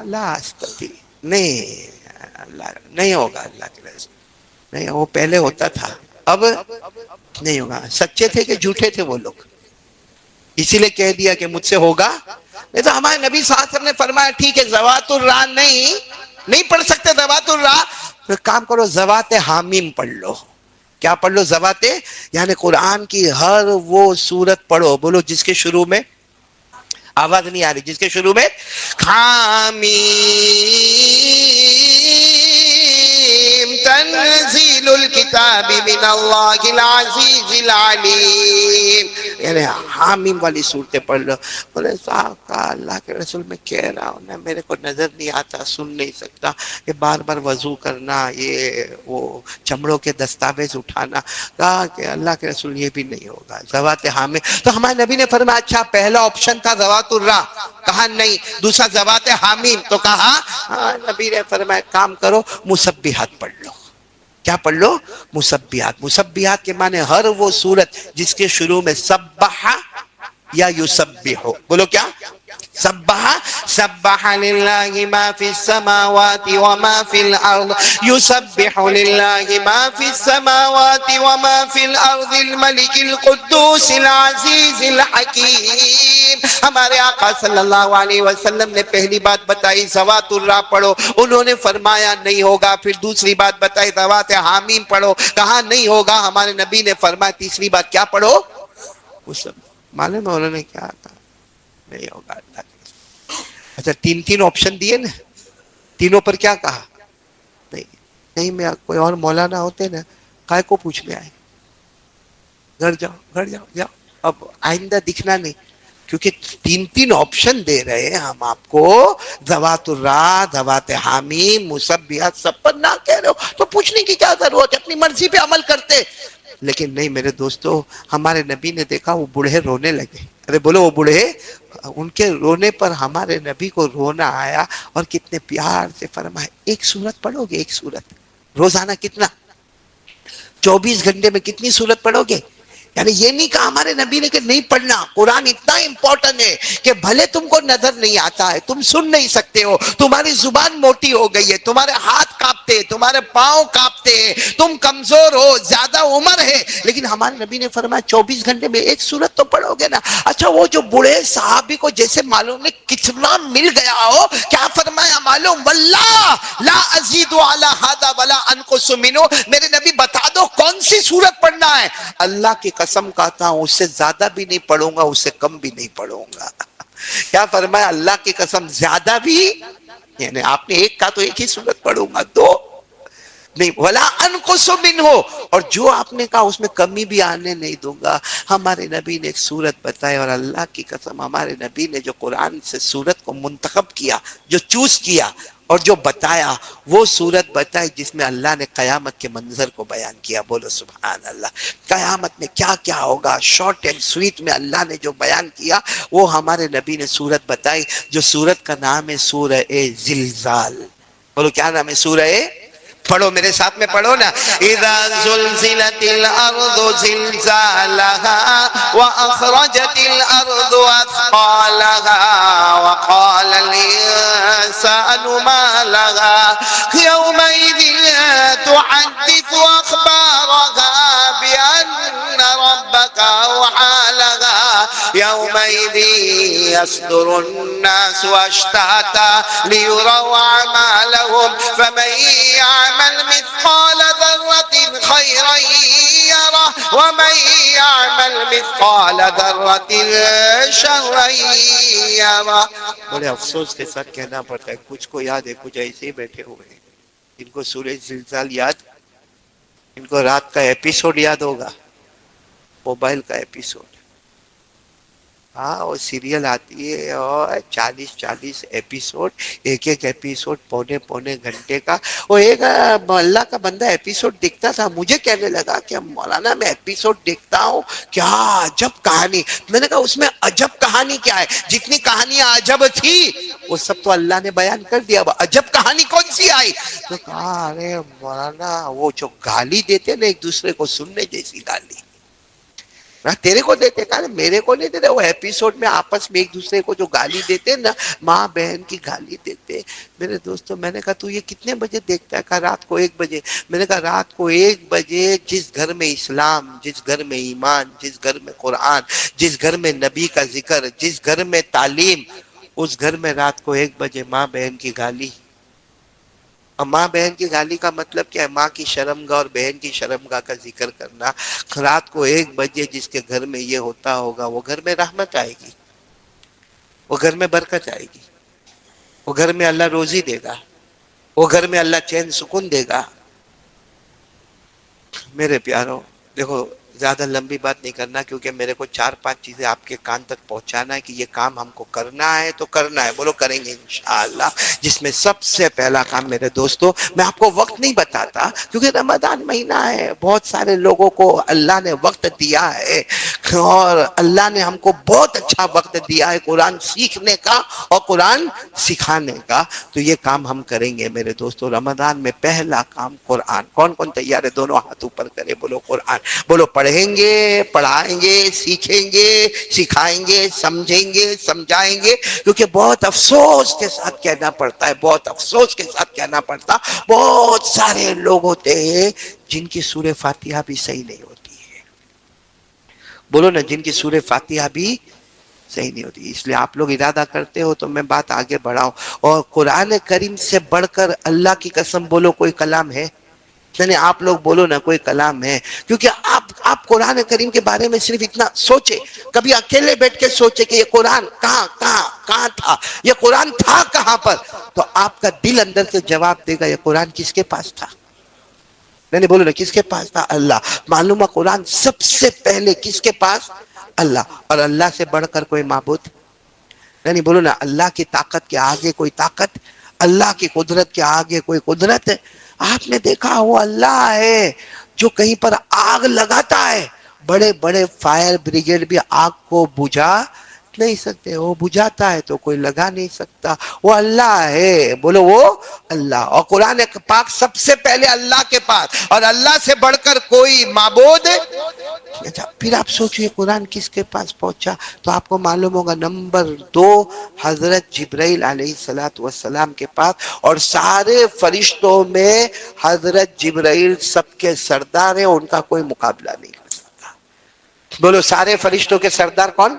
Speaker 1: لا استطیع، نہیں ہوگا اللہ کے رسول، نہیں، وہ پہلے ہوتا تھا اب نہیں ہوگا. سچے تھے کہ جھوٹے تھے وہ لوگ؟ اسی لیے کہہ دیا کہ مجھ سے ہوگا نہیں. تو ہمارے نبی صلی اللہ علیہ وسلم نے فرمایا ٹھیک ہے ذوات الراء نہیں پڑھ سکتے ذوات الراء، تو کام کرو ذوات حامیم پڑھ لو. کیا پڑھ لو؟ ذوات، یعنی قرآن کی ہر وہ سورت پڑھو، بولو جس کے شروع میں، آواز نہیں آ رہی، جس کے شروع میں حامیم تنزیل الکتاب من اللہ العزیز العلیم، یعنی حامیم والی صورتیں پڑھ لو. بولے صاحب کہا اللہ کے رسول میں کہہ رہا ہوں نا، میرے کو نظر نہیں آتا، سن نہیں سکتا، یہ بار بار وضو کرنا، یہ وہ چمڑوں کے دستاویز اٹھانا. کہا کہ اللہ کے رسول یہ بھی نہیں ہوگا ذوات حامیم. تو ہمارے نبی نے فرمایا اچھا پہلا آپشن تھا ذوات الراء، کہا نہیں، دوسرا ذوات حامیم، تو کہا نبی نے فرمایا کام کرو مسبحات پڑھ لو. کیا پڑھ لو؟ مسبحات. مسبحات کے معنی ہر وہ سورت جس کے شروع میں سبح یا یسبح، بولو کیا؟ سبح، سبح للہ ما فی السماوات وما فی الارض، یسبح للہ ما فی السماوات وما فی الارض الملک القدوس العزیز الحکیم. ہمارے آقا صلی اللہ علیہ وسلم نے پہلی بات بتائی ذوات الراء پڑھو، انہوں نے فرمایا نہیں ہوگا. پھر دوسری بات بتائی ذوات حامیم پڑھو، کہا نہیں ہوگا. ہمارے نبی نے فرمایا تیسری بات کیا پڑھو؟ معلوم ہے انہوں نے کیا کہا؟ نہیں ہوگا اللہ کے. اچھا تین آپشن دیے نا، تینوں پر کیا کہا؟ نہیں میں کوئی اور مولانا ہوتے نا، کائے کو پوچھنے آئے، گھر جاؤ جاؤ، اب آئندہ دکھنا نہیں. کیونکہ تین آپشن دے رہے ہیں ہم آپ کو، ذوات الراء، ذوات حامیم، مسبحات، سب پر نہ کہہ رہے ہو تو پوچھنے کی کیا ضرورت ہے، اپنی مرضی پہ عمل کرتے. لیکن نہیں میرے دوستو، ہمارے نبی نے دیکھا وہ بوڑھے رونے لگے. ارے بولو وہ بوڑھے، ان کے رونے پر ہمارے نبی کو رونا آیا، اور کتنے پیار سے فرمائے ایک سورت پڑھو گے، ایک سورت روزانہ، کتنا؟ 24 گھنٹے میں کتنی سورت پڑھو گے؟ یعنی یہ نہیں کہا ہمارے نبی نے کہ نہیں پڑھنا. قرآن اتنا امپورٹنٹ ہے کہ بھلے تم کو نظر نہیں آتا ہے، تم سن نہیں سکتے ہو، تمہاری زبان موٹی ہو گئی ہے، تمہارے ہاتھ کانپتے، تمہارے پاؤں کانپتے ہیں، تم کمزور ہو، زیادہ عمر ہے، لیکن ہمارے نبی نے فرمایا 24 گھنٹے میں ایک سورت تو پڑھو گے نا. اچھا وہ جو بوڑھے صحابی کو جیسے معلوم نہیں کتنا مل گیا ہو، کیا فرمایا معلوم؟ واللہ لا ازید علی ھذا ولا انقص منہ، میرے نبی بتا دو کون سی سورت پڑھنا ہے. اللہ کی قسم کہتا ہوں اس سے زیادہ بھی نہیں پڑھوں گا، اس سے کم بھی نہیں پڑھوں گا. کیا فرمایا؟ اللہ کی قسم زیادہ بھی، یعنی آپ نے ایک کہا تو ایک ہی سورت پڑھوں گا، دو نہیں، ولا انقص منہ، اور جو آپ نے کہا اس میں کمی بھی آنے نہیں دوں گا. ہمارے نبی نے ایک سورت بتائی، اور اللہ کی قسم ہمارے نبی نے جو قرآن سے سورت کو منتخب کیا، جو چوز کیا اور جو بتایا، وہ سورت بتائی جس میں اللہ نے قیامت کے منظر کو بیان کیا. بولو سبحان اللہ. قیامت میں کیا کیا ہوگا، شارٹ اینڈ سویٹ میں اللہ نے جو بیان کیا وہ ہمارے نبی نے سورت بتائی، جو سورت کا نام ہے سورہ زلزال. بولو کیا نام ہے سورہ؟ پڑھو میرے ساتھ میں پڑھو نا. اذا زلزلت الارض زلزالها واخرجت الارض اثقالها وقال الانسان ما لها يومئذ تحدث اخبارها بان ربك اوحى لها يومئذ يصدر الناس اشتاتا ليروا اعمالهم فمن يعمل مثقال ذرة خيرا يره ومن يعمل مثقال ذرة شرا يره. بڑے افسوس کے ساتھ کہنا پڑتا ہے کچھ کو یاد ہے، کچھ ایسے ہی بیٹھے ہوئے ہیں ان کو سورہ زلزال یاد، ان کو رات کا ایپیسوڈ یاد ہوگا، موبائل کا ایپیسوڈ. ہاں وہ سیریل آتی ہے اور 40 ایپیسوڈ، ایک ایپیسوڈ پونے گھنٹے کا. وہ ایک اللہ کا بندہ ایپیسوڈ دیکھتا تھا، مجھے کہنے لگا کہ مولانا میں ایپیسوڈ دیکھتا ہوں کیا عجب کہانی. میں نے کہا اس میں عجب کہانی کیا ہے؟ جتنی کہانیاں عجب تھی وہ سب تو اللہ نے بیان کر دیا، عجب کہانی کون سی آئی؟ تو کہا ارے مولانا وہ جو گالی دیتے نا ایک دوسرے کو، سننے جیسی گالی تیرے کو دیتے، کہا میرے کو نہیں دیتے. وہ ایپیسوڈ میں آپس میں ایک دوسرے کو جو گالی دیتے نا، ماں بہن کی گالی دیتے. میرے دوستوں میں نے کہا تو یہ کتنے بجے دیکھتا ہے؟ کہا رات کو 1 بجے. میں نے کہا رات کو 1 بجے جس گھر میں اسلام، جس گھر میں ایمان، جس گھر میں قرآن، جس گھر میں نبی کا ذکر، جس گھر میں تعلیم، اس گھر میں رات کو 1 بجے ماں بہن کی گالی. اور ماں بہن کی گالی کا مطلب کیا ہے؟ ماں کی شرمگاہ اور بہن کی شرمگاہ کا ذکر کرنا. رات کو 1 بجے جس کے گھر میں یہ ہوتا ہوگا وہ گھر میں رحمت آئے گی، وہ گھر میں برکت آئے گی، وہ گھر میں اللہ روزی دے گا، وہ گھر میں اللہ چین سکون دے گا. میرے پیارو دیکھو زیادہ لمبی بات نہیں کرنا، کیونکہ میرے کو 4-5 چیزیں آپ کے کان تک پہنچانا ہے کہ یہ کام ہم کو کرنا ہے تو کرنا ہے. بولو کریں گے انشاءاللہ. جس میں سب سے پہلا کام میرے دوستو، میں آپ کو وقت نہیں بتاتا کیونکہ رمضان مہینہ ہے، بہت سارے لوگوں کو اللہ نے وقت دیا ہے اور اللہ نے ہم کو بہت اچھا وقت دیا ہے قرآن سیکھنے کا اور قرآن سکھانے کا. تو یہ کام ہم کریں گے میرے دوستو. رمضان میں پہلا کام قرآن. کون کون تیار ہے؟ دونوں ہاتھ اوپر کرے، بولو قرآن. بولو پڑھیں گے، پڑھائیں گے، سیکھیں گے، سکھائیں گے، سمجھیں گے، سمجھائیں گے. کیونکہ بہت افسوس کے ساتھ کہنا پڑتا ہے، بہت افسوس کے ساتھ کہنا پڑتا، بہت سارے لوگ ہوتے ہیں جن کی سورہ فاتحہ بھی صحیح نہیں ہوتی ہے. بولو نا، جن کی سورہ فاتحہ بھی صحیح نہیں ہوتی. اس لیے آپ لوگ ارادہ کرتے ہو تو میں بات آگے بڑھاؤں. اور قرآن کریم سے بڑھ کر اللہ کی قسم بولو کوئی کلام ہے؟ نہیں، آپ لوگ بولو نا کوئی کلام ہے. کیونکہ آپ قرآن کریم کے بارے میں صرف اتنا سوچے، کبھی اکیلے بیٹھ کے سوچے کہ یہ قرآن کہاں تھا، یہ قرآن تھا کہاں پر، تو آپ کا دل اندر سے جواب دے گا یہ قرآن کس کے پاس تھا. نہیں بولو نا کس کے پاس تھا؟ اللہ. معلوم ہے قرآن سب سے پہلے کس کے پاس؟ اللہ. اور اللہ سے بڑھ کر کوئی معبود نہیں. بولو نا اللہ کی طاقت کے آگے کوئی طاقت، اللہ کی قدرت کے آگے کوئی قدرت. آپ نے دیکھا وہ اللہ ہے جو کہیں پر آگ لگاتا ہے، بڑے بڑے فائر بریگیڈ بھی آگ کو بجھا نہیں سکتے، وہ بجھاتا ہے تو کوئی لگا نہیں سکتا. وہ اللہ ہے. بولو وہ اللہ. اور قرآن پاک سب سے پہلے اللہ کے پاس، اور اللہ سے بڑھ کر کوئی معبود. اچھا پھر آپ سوچئے قرآن کس کے پاس پہنچا تو آپ کو معلوم ہوگا نمبر 2 حضرت جبرائیل علیہ السلام کے پاس. اور سارے فرشتوں میں حضرت جبرائیل سب کے سردار ہیں، ان کا کوئی مقابلہ نہیں کر سکتا. بولو سارے فرشتوں کے سردار کون؟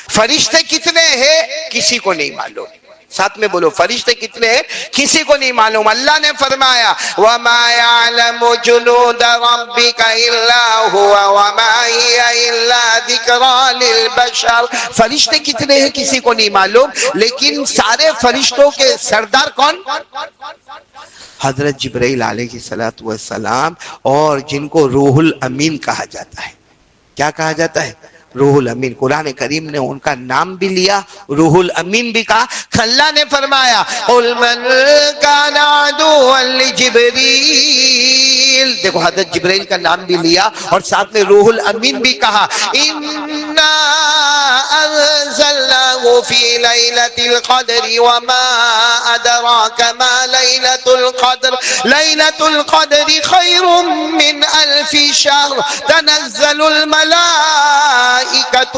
Speaker 1: فرشتے کتنے ہیں کسی کو نہیں معلوم. ساتھ میں بولو فرشتے کتنے ہیں کسی کو نہیں معلوم. اللہ نے فرمایا وَمَا يَعْلَمُ جُنُودَ رَبِّكَ إِلَّا هُوَ وَمَا هِيَ إِلَّا ذِكْرَى لِلْبَشَرِ. فرشتے کتنے ہیں کسی کو نہیں معلوم، لیکن سارے فرشتوں کے سردار کون؟ حضرت جبرائیل علیہ السلام، اور جن کو روح الامین کہا جاتا ہے. کیا کہا جاتا ہے؟ روح الامین. قرآن کریم نے ان کا نام بھی لیا، روح الامین بھی کہا. اللہ نے فرمایا قُلْ مَنْ كَانَ عَدُوًّا لِجِبْرِيلَ. دیکھو حضرت جبرائیل کا نام بھی لیا اور ساتھ میں روح الامین بھی کہا. إِنَّا أَنزَلْنَاهُ له في ليلة القدر وما أدراك ما ليلة القدر ليلة القدر خير من 1000 شهر تنزل الملائكة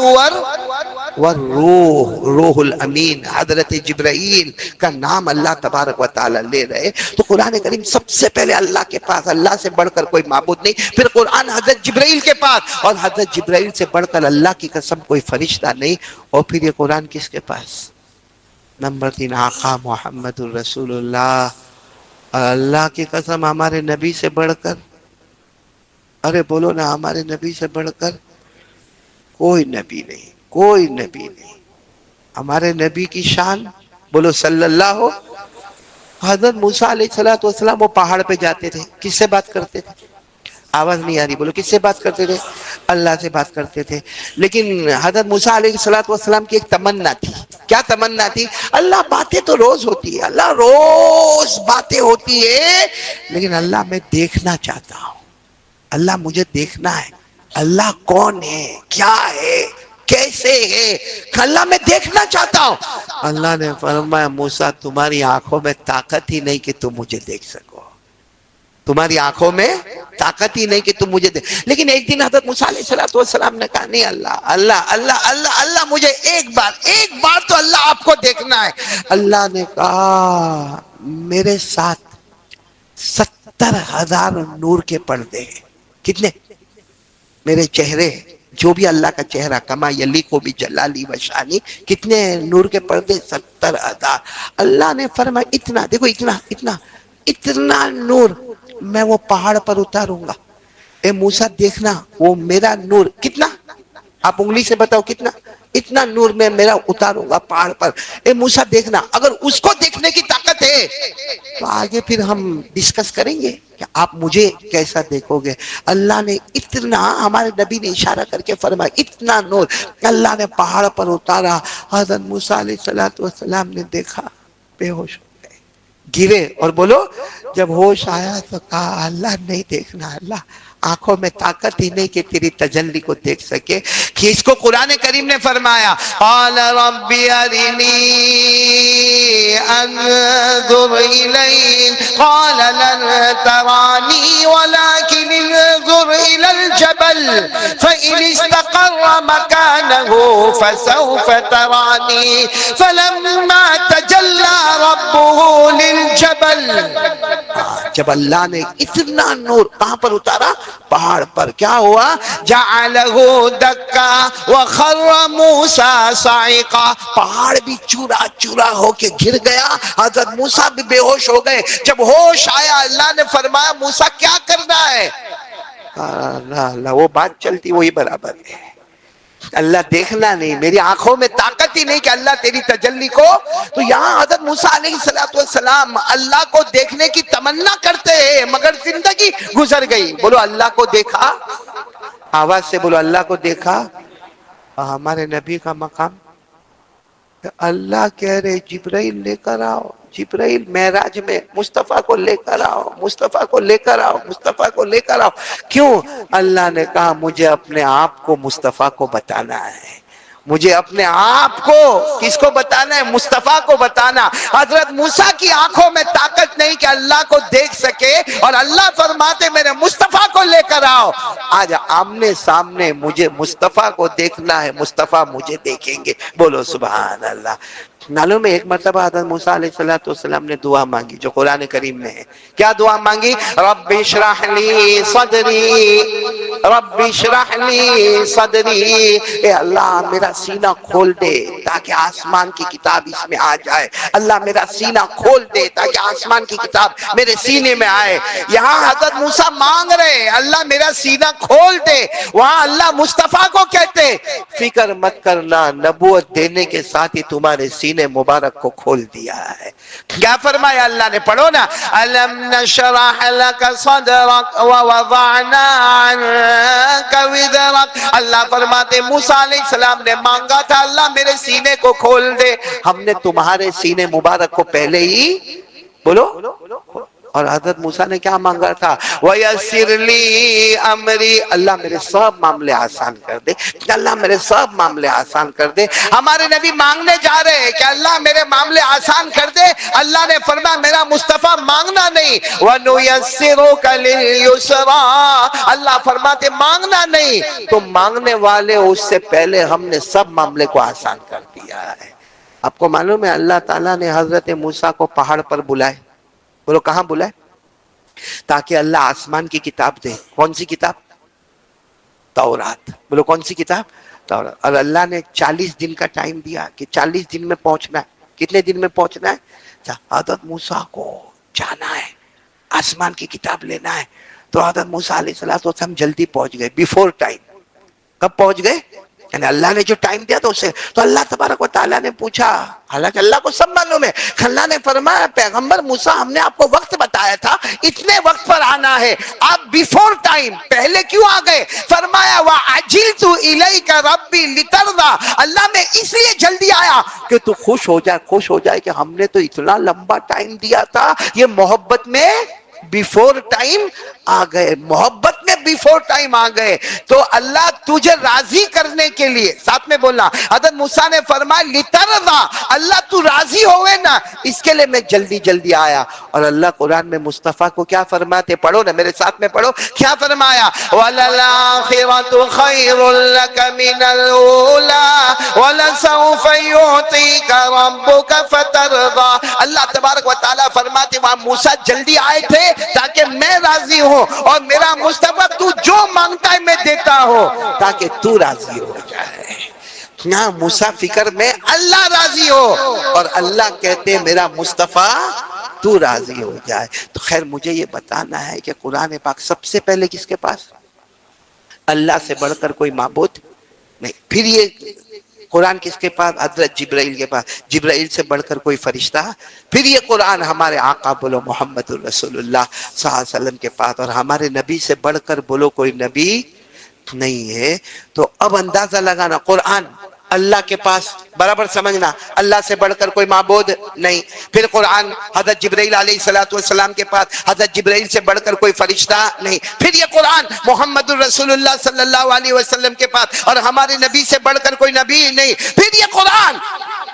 Speaker 1: والروح روح الامین حضرت جبرائیل کا نام اللہ تبارک و تعالی لے رہے تو قرآن کریم سب سے پہلے اللہ کے پاس، اللہ سے بڑھ کر کوئی معبود نہیں، پھر قرآن حضرت جبرائیل کے پاس، اور حضرت جبرائیل سے بڑھ کر اللہ کی قسم کوئی فرشتہ نہیں، اور پھر یہ قرآن کس کے پاس؟ نمبر 3 آقا محمد الرسول اللہ، اور اللہ کی قسم ہمارے نبی سے بڑھ کر، ارے بولو نا، ہمارے نبی سے بڑھ کر کوئی نبی نہیں، کوئی نبی نہیں۔ ہمارے نبی کی شان بولو صلی اللہ ہو۔ حضرت موسیٰ علیہ السلام وہ پہاڑ پہ جاتے تھے، کس سے بات کرتے تھے؟ آواز نہیں آ رہی، بولو کس سے بات کرتے تھے؟ اللہ سے بات کرتے تھے۔ لیکن حضرت موسیٰ علیہ السلام کی ایک تمنا تھی، کیا تمنا تھی؟ اللہ باتیں تو روز ہوتی ہے، اللہ روز باتیں ہوتی ہے، لیکن اللہ میں دیکھنا چاہتا ہوں، اللہ مجھے دیکھنا ہے، اللہ کون ہے، کیا ہے، کیسے ہے، اللہ میں دیکھنا چاہتا ہوں۔ اللہ نے فرمایا موسیٰ تمہاری آنکھوں میں طاقت ہی نہیں کہ تم مجھے دیکھ سکو، تمہاری آنکھوں میں طاقت ہی نہیں کہ تم مجھے دیکھ۔ لیکن ایک دن حضرت موسیٰ علیہ السلام نے کہا نہیں اللہ اللہ اللہ اللہ اللہ مجھے ایک بار تو اللہ آپ کو دیکھنا ہے۔ اللہ نے کہا میرے ساتھ 70,000 نور کے پردے ہیں۔ کتنے؟ میرے چہرے، جو بھی اللہ کا چہرہ کما یلیقو بجلالی و شانی، کتنے نور کے پردے؟ 70,000۔ اللہ نے فرمایا اتنا، دیکھو اتنا نور میں وہ پہاڑ پر اتاروں گا۔ اے موسیٰ دیکھنا وہ میرا نور کتنا، آپ انگلی سے بتاؤ کتنا، اتنا نور میں میرا اتاروں گا پہاڑ پر۔ اے موسیٰ دیکھنا، اگر اس کو دیکھنے کی طاقت ہے تو آگے پھر ہم ڈسکس کریں گے کہ آپ مجھے کیسا دیکھو گے۔ اللہ نے اتنا، ہمارے نبی نے اشارہ کر کے فرمایا اتنا نور اللہ نے پہاڑ پر اتارا۔ حضرت موسیٰ علیہ السلام نے دیکھا، بے ہوش ہو گئے، گرے، اور بولو جب ہوش آیا تو کہا اللہ نہیں دیکھنا، اللہ آنکھوں میں طاقت ہی نہیں کہ تیری تجلی کو دیکھ سکے۔ کہ اس کو قرآن کریم نے فرمایا قال رب ارنی انظر الیک قال لن ترانی ولكن انظر الى الجبل فإن استقر مكانه فسوف ترانی فلما تجلى ربه للجبل، جب اللہ نے اتنا نور کہاں پر اتارا؟ پہاڑ پر۔ کیا ہوا؟ جعلہ دکا وخر موسیٰ صاعقا، پہاڑ بھی چورا چورا ہو کے گر گیا، حضرت موسیٰ بھی بے ہوش ہو گئے۔ جب ہوش آیا اللہ نے فرمایا موسیٰ کیا کرنا ہے؟ اللہ وہ بات چلتی وہی برابر ہے، اللہ دیکھنا نہیں، میری آنکھوں میں طاقت ہی نہیں کہ اللہ تیری تجلی کو۔ تو یہاں حضرت موسیٰ علیہ السلام اللہ کو دیکھنے کی تمنا کرتے ہیں مگر زندگی گزر گئی۔ بولو اللہ کو دیکھا، آواز سے بولو اللہ کو دیکھا۔ اور ہمارے نبی کا مقام، اللہ کہہ رہے جبرائیل لے کر آؤ، جبرائیل معراج میں مصطفیٰ کو لے کر آؤ، مصطفیٰ کو لے کر آؤ، مصطفیٰ کو لے کر آؤ۔ کیوں؟ اللہ نے کہا مجھے اپنے آپ کو مصطفیٰ کو بتانا ہے، مجھے اپنے آپ کو کس کو بتانا ہے؟ مصطفیٰ کو بتانا۔ حضرت موسیٰ کی آنکھوں میں طاقت نہیں کہ اللہ کو دیکھ سکے، اور اللہ فرماتے میرے مصطفیٰ کو لے کر آؤ۔ آج آمنے سامنے مجھے مصطفیٰ کو دیکھنا ہے، مصطفیٰ مجھے دیکھیں گے، بولو سبحان اللہ۔ نالوں میں ایک مرتبہ حضرت موسیٰ علیہ السلام نے دعا مانگی جو قرآن کریم میں ہے۔ کیا دعا مانگی؟ رب اشرح لی صدری، رب اشرح لی صدری، اے اللہ میرا سینہ کھول دے تاکہ آسمان کی کتاب اس میں آ جائے، اللہ میرا سینہ کھول دے تاکہ آسمان کی کتاب میرے سینے میں آئے۔ یہاں حضرت موسیٰ مانگ رہے اللہ میرا سینہ کھول دے، وہاں اللہ مصطفیٰ کو کہتے فکر مت کرنا، نبوت دینے کے ساتھ ہی تمہارے سینے مبارک کو کھول دیا ہے۔ کیا فرمایا اللہ نے؟ پڑھو نا، الم نشرح لك صدرك ووضعنا عنك وزرك۔ اللہ فرماتے موسیٰ علیہ السلام نے مانگا تھا اللہ میرے سینے کو کھول دے، ہم نے تمہارے سینے مبارک کو پہلے ہی بولو اور حضرت موسیٰ نے کیا مانگا تھا؟ وَيَسِّرْ لِي أَمْرِي، اللہ میرے سب معاملے آسان کر دے، اللہ میرے سب معاملے آسان کر دے۔ ہمارے نبی مانگنے جا رہے ہیں کہ اللہ میرے معاملے آسان کر دے، اللہ نے فرمایا میرا مصطفیٰ مانگنا نہیں، وَنُيَسِّرُكَ لِلْيُسْرَىٰ، اللہ فرماتے مانگنا نہیں، تو مانگنے والے اس سے پہلے ہم نے سب معاملے کو آسان کر دیا ہے۔ آپ کو معلوم ہے اللہ تعالیٰ نے حضرت موسیٰ کو پہاڑ پر بلائے، بولو کہاں بلائے؟ تاکہ اللہ آسمان کی کتاب دے۔ کون سی کتاب؟ تورات۔ بولو کون سی کتاب؟ تورات۔ اور اللہ نے 40 دن کا ٹائم دیا کہ 40 دن میں پہنچنا ہے۔ کتنے دن میں پہنچنا ہے؟ حضرت موسیٰ کو جانا ہے، آسمان کی کتاب لینا ہے، تو حضرت موسیٰ علیہ السلام جلدی پہنچ گئے، بیفور ٹائم۔ کب پہنچ گئے؟ یعنی اللہ نے جو ٹائم دیا تو اسے، تو اللہ تبارک و تعالیٰ نے پوچھا، حالانکہ اللہ کو سب معلوم ہے، اللہ نے فرمایا پیغمبر موسیٰ ہم نے آپ کو وقت بتایا تھا اتنے وقت پر آنا ہے، آپ بیفور ٹائم پہلے کیوں آ گئے؟ فرمایا وَعَجِلْتُ إِلَيْكَ رَبِّي لِتَرْضَىٰ، اللہ میں اس لیے جلدی آیا کہ تو خوش ہو جائے کہ ہم نے تو اتنا لمبا ٹائم دیا تھا، یہ محبت میں بیفور ٹائم آ گئے، محبت میں بیفور ٹائم آ گئے، تو اللہ تجھے راضی کرنے کے لیے، ساتھ میں بولنا، حضرت موسیٰ نے فرمایا لِتَرْضَىٰ، اللہ تو راضی ہوئے نا، اس کے لیے میں جلدی آیا۔ اور اللہ قرآن میں مصطفیٰ کو کیا فرماتے؟ پڑھو نا میرے ساتھ میں پڑھو، کیا فرمایا؟ وَلَلْآخِرَةُ خَيْرٌ لَكَ مِنَ الْأُولَىٰ وَلَسَوْفَ يُعْطِيكَ رَبُّكَ فَتَرْضَىٰ، اللہ تبارک و تعالیٰ فرماتے وہاں موسیٰ جلدی آئے تھے تاکہ میں راضی ہوں، اور میرا مصطفیٰ تو جو مانگتا ہے میں دیتا ہوں تاکہ تو راضی ہو جائے۔ یہاں موسیٰ فکر میں اللہ راضی ہو، اور اللہ کہتے میرا مصطفیٰ تو راضی ہو جائے۔ تو خیر مجھے یہ بتانا ہے کہ قرآن پاک سب سے پہلے کس کے پاس؟ اللہ سے بڑھ کر کوئی معبود نہیں۔ پھر یہ قرآن کس کے پاس؟ حضرت جبرائیل کے پاس، جبرائیل سے بڑھ کر کوئی فرشتہ۔ پھر یہ قرآن ہمارے آقا بولو محمد الرسول اللہ صلی اللہ علیہ وسلم کے پاس، اور ہمارے نبی سے بڑھ کر بولو کوئی نبی نہیں ہے۔ تو اب اندازہ لگانا، قرآن اللہ کے پاس، برابر سمجھنا، اللہ سے بڑھ کر کوئی معبود نہیں۔ پھر قرآن حضرت جبرائیل علیہ السلام کے پاس، حضرت جبرائیل سے بڑھ کر کوئی فرشتہ نہیں۔ پھر یہ قرآن محمد الرسول اللہ صلی اللہ علیہ وسلم کے پاس، اور ہمارے نبی سے بڑھ کر کوئی نبی نہیں۔ پھر یہ قرآن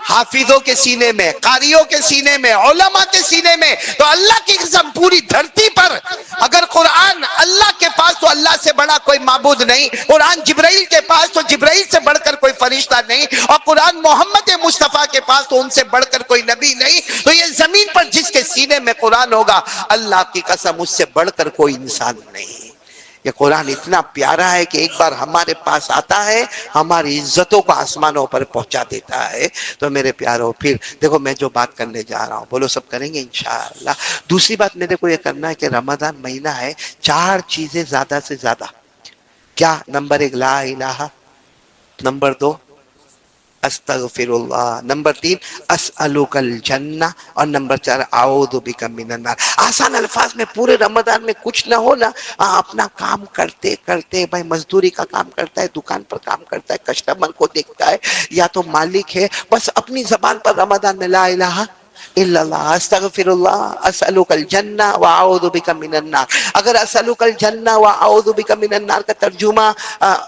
Speaker 1: حافظوں کے سینے میں، قاریوں کے سینے میں، علماء کے سینے میں، تو اللہ کی قسم پوری دھرتی پر اگر قرآن اللہ کے پاس تو اللہ سے بڑا کوئی معبود نہیں، قرآن جبرائیل کے پاس تو جبرائیل سے بڑھ کر کوئی فرشتہ نہیں، اور قرآن محمد مصطفیٰ کے پاس تو ان سے بڑھ کر کوئی نبی نہیں، تو یہ زمین پر جس کے سینے میں قرآن ہوگا اللہ کی قسم اس سے بڑھ کر کوئی انسان نہیں۔ یہ قرآن اتنا پیارا ہے کہ ایک بار ہمارے پاس آتا ہے ہماری عزتوں کو آسمانوں پر پہنچا دیتا ہے۔ تو میرے پیاروں پھر دیکھو میں جو بات کرنے جا رہا ہوں بولو سب کریں گے انشاءاللہ۔ دوسری بات میرے کو یہ کرنا ہے کہ رمضان مہینہ ہے، 4 چیزیں زیادہ سے زیادہ، کیا؟ نمبر 1 لا الہ، نمبر 2 استغفر اللہ، نمبر 3 اسألک الجنہ، اور نمبر 4 اعوذ بک من النار۔ آسان الفاظ میں پورے رمضان میں کچھ نہ ہو نا، اپنا کام کرتے کرتے، بھائی مزدوری کا کام کرتا ہے، دکان پر کام کرتا ہے، کسٹمر کو دیکھتا ہے یا تو مالک ہے، بس اپنی زبان پر رمضان میں لا الہ الا اللہ، استغفر اللہ، اسألک الجنہ واعوذ بک من النار۔ اگر اسألک الجنہ واعوذ بک من النار کا ترجمہ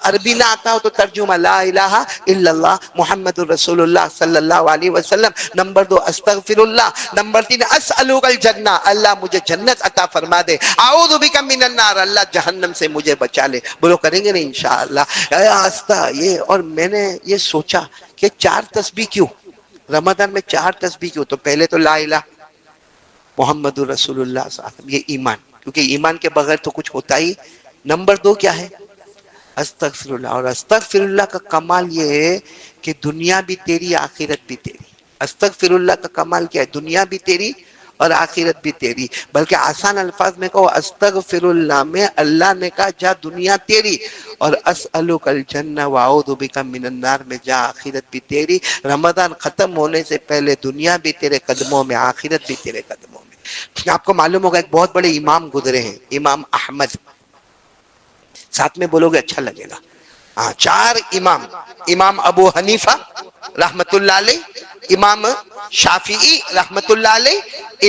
Speaker 1: عربی نہ آتا ہو تو ترجمہ لا الہ الا اللہ محمد الرسول اللہ صلی اللہ علیہ وسلم، نمبر 2 استغفر اللہ، نمبر 3 اسألک الجنہ، اللہ مجھے جنت عطا فرما دے، اعوذ بک من النار، اللہ جہنم سے مجھے بچا لے۔ بولو کریں گے نا انشاءاللہ۔ یہ اور میں نے یہ سوچا کہ 4 تسبیح کیوں رمضان میں، 4 تسبیح کیوں؟ تو پہلے تو لا الہ محمد رسول اللہ صلی اللہ علیہ وسلم، یہ ایمان، کیونکہ ایمان کے بغیر تو کچھ ہوتا ہی۔ نمبر 2 کیا ہے؟ استغفر اللہ، اور استغفر اللہ کا کمال یہ ہے کہ دنیا بھی تیری آخرت بھی تیری۔ استغفر اللہ کا کمال کیا ہے؟ دنیا بھی تیری اور آخرت بھی تیری۔ بلکہ آسان الفاظ میں کہو استغفر اللہ میں اللہ نے کہا جا دنیا تیری، اور اسألک الجنہ واعوذ بک من النار میں جا آخرت بھی تیری۔ رمضان ختم ہونے سے پہلے دنیا بھی تیرے قدموں میں، آخرت بھی تیرے قدموں میں۔ آپ کو معلوم ہوگا ایک بہت بڑے امام گزرے ہیں، امام احمد، ساتھ میں بولو گے اچھا لگے گا۔ ہاں 4 امام، امام ابو حنیفہ رحمت اللہ علیہ، امام شافعی رحمت اللہ علیہ،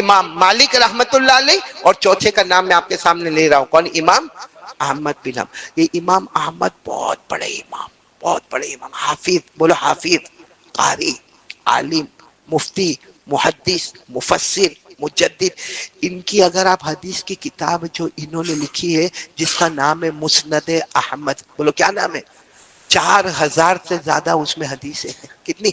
Speaker 1: امام مالک رحمت اللہ علیہ، اور چوتھے کا نام میں آپ کے سامنے لے رہا ہوں، کون؟ امام احمد بن حنبل۔ یہ امام احمد بہت بڑے امام، بہت بڑے امام، حافظ، بولو حافظ، قاری، عالم، مفتی، محدث، مفسر، مجدد۔ ان کی اگر آپ حدیث کی کتاب جو انہوں نے لکھی ہے جس کا نام ہے مسند احمد، بولو کیا نام ہے؟ 4000 سے زیادہ اس میں حدیثیں ہیں۔ کتنی؟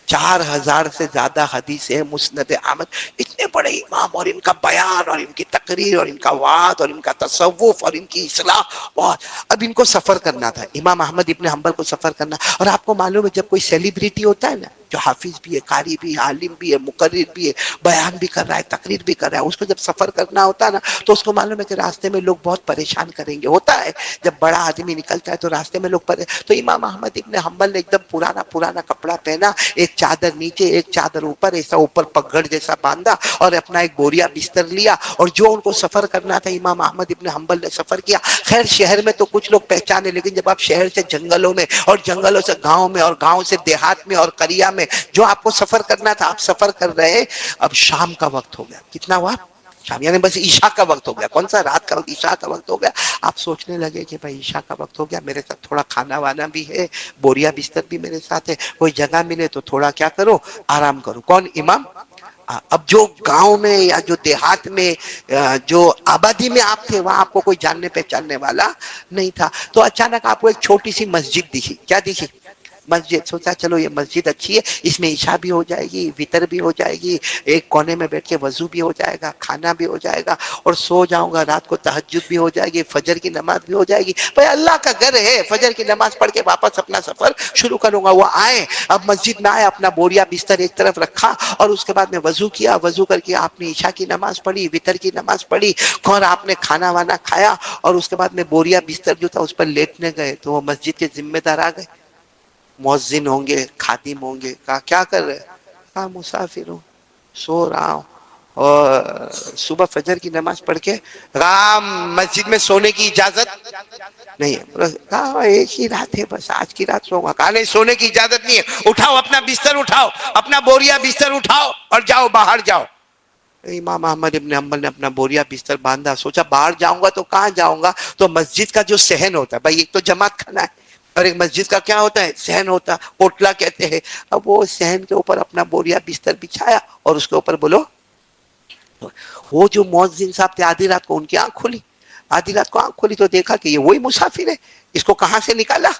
Speaker 1: 4000 سے زیادہ حدیث ہے مسند احمد۔ اتنے بڑے امام، اور ان کا بیان اور ان کی تقریر اور ان کا وعظ اور ان کا تصوف اور ان کی اصلاح بہت۔ اب ان کو سفر کرنا تھا، امام احمد ابن حنبل کو سفر کرنا، اور آپ کو معلوم ہے جب کوئی سیلیبریٹی ہوتا ہے نا، جو حافظ بھی ہے، قاری بھی ہے، عالم بھی ہے، مقرر بھی ہے، بیان بھی کر رہا ہے، تقریر بھی کر رہا ہے، اس کو جب سفر کرنا ہوتا ہے نا تو اس کو معلوم ہے کہ راستے میں لوگ بہت پریشان کریں گے۔ ہوتا ہے جب بڑا آدمی نکلتا ہے تو راستے میں لوگ تو امام احمد ابن حنبل نے ایک دم پرانا پرانا کپڑا پہنا، ایک چادر نیچے ایک چادر اوپر، ایسا اوپر پگڑ جیسا باندھا، اور اپنا ایک بوریا بستر لیا، اور جو ان کو سفر کرنا تھا امام احمد ابن حنبل نے سفر کیا۔ خیر شہر میں تو کچھ لوگ پہچانے، لیکن جب آپ شہر سے جنگلوں میں اور جنگلوں سے گاؤں میں اور گاؤں سے دیہات میں اور قریہ میں جو آپ کو سفر کرنا تھا آپ سفر کر رہے۔ اب شام کا وقت ہو گیا، کتنا ہوا؟ شام، یعنی بس عشاء کا وقت ہو گیا۔ کون سا رات کا وقت؟ عشاء کا وقت ہو گیا۔ آپ سوچنے لگے کہ بھائی عشاء کا وقت ہو گیا، میرے ساتھ تھوڑا کھانا وانا بھی ہے، بوریا بستر بھی میرے ساتھ ہے، کوئی جگہ ملے تو تھوڑا کیا کرو، آرام کرو۔ کون؟ امام۔ اب جو گاؤں میں یا جو دیہات میں جو آبادی میں آپ تھے وہاں آپ کو کوئی جاننے پہچاننے والا نہیں تھا، تو اچانک آپ کو ایک چھوٹی سی مسجد دکھی۔ کیا دکھی؟ مسجد۔ سوچا چلو یہ مسجد اچھی ہے، اس میں عشاء بھی ہو جائے گی، وتر بھی ہو جائے گی، ایک کونے میں بیٹھ کے وضو بھی ہو جائے گا، کھانا بھی ہو جائے گا، اور سو جاؤں گا، رات کو تہجد بھی ہو جائے گی، فجر کی نماز بھی ہو جائے گی۔ بھائی اللہ کا گھر ہے، فجر کی نماز پڑھ کے واپس اپنا سفر شروع کروں گا۔ وہ آئے، اب مسجد میں آئے، اپنا بوریا بستر ایک طرف رکھا، اور اس کے بعد میں وضو کیا، وضو کر کے آپ نے عشاء کی نماز پڑھی، وتر کی نماز پڑھی، اور آپ نے کھانا وانا کھایا، اور اس کے بعد میں بوریا بستر جو تھا اس پر لیٹنے گئے تو وہ مسجد کے ذمہ دار آ گئے، مؤذن ہوں گے، خادم ہوں گے۔ کہا کیا کر رہے؟ کہا مسافر ہوں، سو رہا ہوں، اور صبح فجر کی نماز پڑھ کے رام مسجد میں سونے کی اجازت نہیں ہے۔ کہا ایک ہی رات ہے بس، آج کی رات سوؤں گا۔ کہا نہیں، سونے کی اجازت نہیں ہے، اٹھاؤ اپنا بستر، اٹھاؤ اپنا بوریا بستر اٹھاؤ اور جاؤ، باہر جاؤ۔ امام احمد ابن حنبل نے اپنا بوریا بستر باندھا، سوچا باہر جاؤں گا تو کہاں جاؤں گا، تو مسجد کا جو صحن ہوتا ہے، بھائی ایک تو جماعت کھانا ہے اور ایک مسجد کا کیا ہوتا ہے، صحن ہوتا ہے، اوٹلا کہتے ہیں۔ اب وہ صحن کے اوپر اپنا بوریا بستر بچھایا اور اس کے اوپر بولو، وہ جو مؤذن صاحب تھے آدھی رات کو ان کی آنکھ کھلی، آدھی رات کو آنکھ کھلی تو دیکھا کہ یہ وہی مسافر ہے، اس کو کہاں سے نکالا؟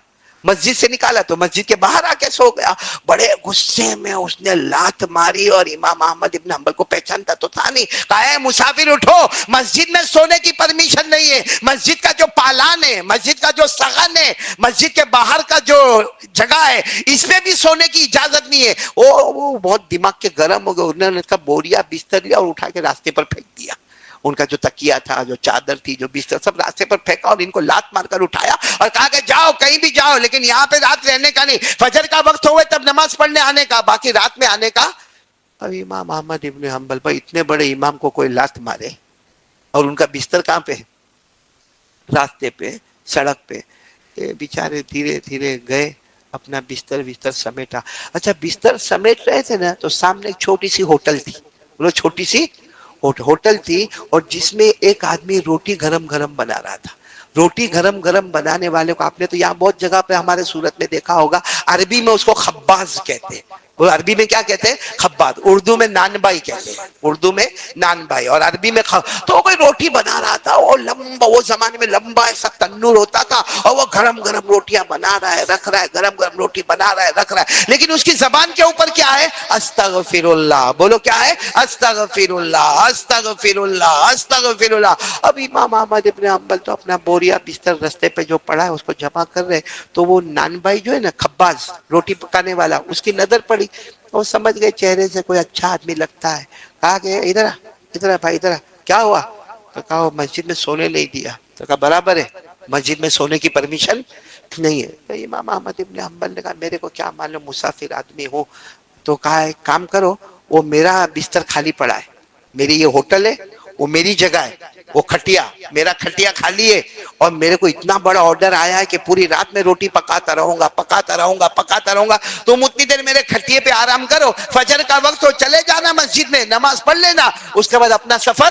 Speaker 1: مسجد سے نکالا، تو مسجد کے باہر آ کے سو گیا۔ بڑے غصے میں اس نے لات ماری، اور امام احمد ابن حنبل کو پہچانتا تو تھا نہیں، کہا ہے مسافر اٹھو، مسجد میں سونے کی پرمیشن نہیں ہے، مسجد کا جو پالان ہے، مسجد کا جو سغن ہے، مسجد کے باہر کا جو جگہ ہے، اس میں بھی سونے کی اجازت نہیں ہے۔ وہ بہت دماغ کے گرم ہو گئے، انہوں نے اس کا بوریا بستر لیا اور اٹھا کے راستے پر پھینک دیا، ان کا جو تکیہ تھا، جو چادر تھی، جو بستر، سب راستے پر پھینکا، اور ان کو لات مار کر اٹھایا اور کہا کہ جاؤ کہیں بھی جاؤ، لیکن یہاں پہ رات رہنے کا نہیں، فجر کا وقت ہوئے تب نماز پڑھنے آنے کا، باقی رات میں آنے کا۔ اب امام احمد ابن حنبل، بھائی اتنے بڑے امام کو کوئی لات مارے، اور ان کا بستر کہاں پہ ہے؟ راستے پہ، سڑک پہ۔ بیچارے دھیرے دھیرے گئے، اپنا بستر سمیٹا۔ اچھا بستر سمیٹ رہے تھے نا تو سامنے ایک چھوٹی سی ہوٹل تھی، بولو چھوٹی سی ہوٹل تھی، اور جس میں ایک آدمی روٹی گرم گرم بنا رہا تھا۔ روٹی گرم گرم بنانے والے کو آپ نے تو یہاں بہت جگہ پہ ہمارے صورت میں دیکھا ہوگا، عربی میں اس کو خباز کہتے ہیں۔ وہ عربی میں کیا کہتے ہیں؟ خباز۔ اردو میں نان بائی کہتے ہیں، اردو میں نان بائی، اور عربی میں تو کوئی روٹی بنا رہا تھا، وہ لمبا، وہ زمانے میں لمبا ایسا تنور ہوتا تھا، اور وہ گرم گرم روٹیاں بنا رہا ہے، رکھ رہا ہے، گرم گرم روٹی بنا رہا ہے، رکھ رہا ہے، لیکن اس کی زبان کے اوپر کیا ہے؟ استغفر اللہ، بولو کیا ہے؟ استغفر اللہ، استغفر اللہ، استغفر اللہ۔ اب امام احمد ابن حنبل تو اپنا بوریا بستر رستے پہ جو پڑا ہے اس کو جمع کر رہے، تو وہ نان بھائی جو ہے نا، خباز روٹی پکانے والا، اس کی نظر پڑی، وہ سمجھ گئے چہرے سے کوئی اچھا آدمی لگتا ہے، کہا کہ ادھر ادھر بھائی ادھر، کیا ہوا؟ تو کہا وہ مسجد میں سونے نہیں دیا۔ تو کہا برابر ہے، مسجد میں سونے کی پرمیشن نہیں ہے۔ تو امام احمد ابن حنبل نے کہا میرے کو کیا معلوم، مسافر آدمی ہوں۔ تو کہا ایک کام کرو، وہ میرا بستر خالی پڑا ہے، میری یہ ہوٹل ہے، وہ میری جگہ ہے، وہ کھٹیا میرا کھٹیا خالی ہے، اور میرے کو اتنا بڑا آرڈر آیا ہے کہ پوری رات میں روٹی پکاتا رہوں گا، تم اتنی دیر میرے کھٹیے پہ آرام کرو، فجر کا وقت ہو چلے جانا مسجد میں نماز پڑھ لینا، اس کے بعد اپنا سفر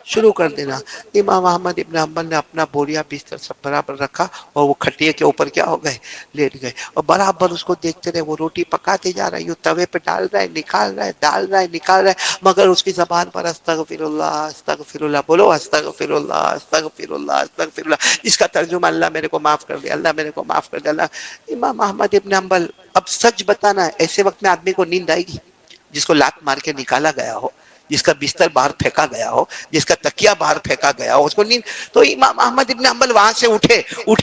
Speaker 1: شروع کر دینا۔ امام احمد ابن حنبل نے اپنا بوریا بستر سب برابر رکھا اور وہ کھٹیے کے اوپر کیا ہو گئے، لیٹ گئے، اور برابر اس کو دیکھتے رہے، وہ روٹی پکاتے جا رہا ہے، یوں توے پہ ڈال رہا ہے، نکال رہا ہے، ڈال رہا ہے، نکال رہا ہے، مگر اس کی زبان پر استغفر اللہ استغفر اللہ، بولو استغفر اللہ استغفر اللہ استغفر اللہ، اس کا ترجمہ اللہ میرے کو معاف کر دے، اللہ میرے کو معاف کر دے اللہ۔ امام احمد ابن حنبل، اب سچ بتانا ہے، ایسے وقت میں آدمی کو نیند آئے گی؟ جس کو لات مار کے نکالا گیا ہو، جس کا بستر باہر پھینکا گیا ہو، جس کا تکیہ باہر پھینکا گیا ہو، اس کو نیند؟ تو امام احمد ابن حنبل وہاں سے اٹھ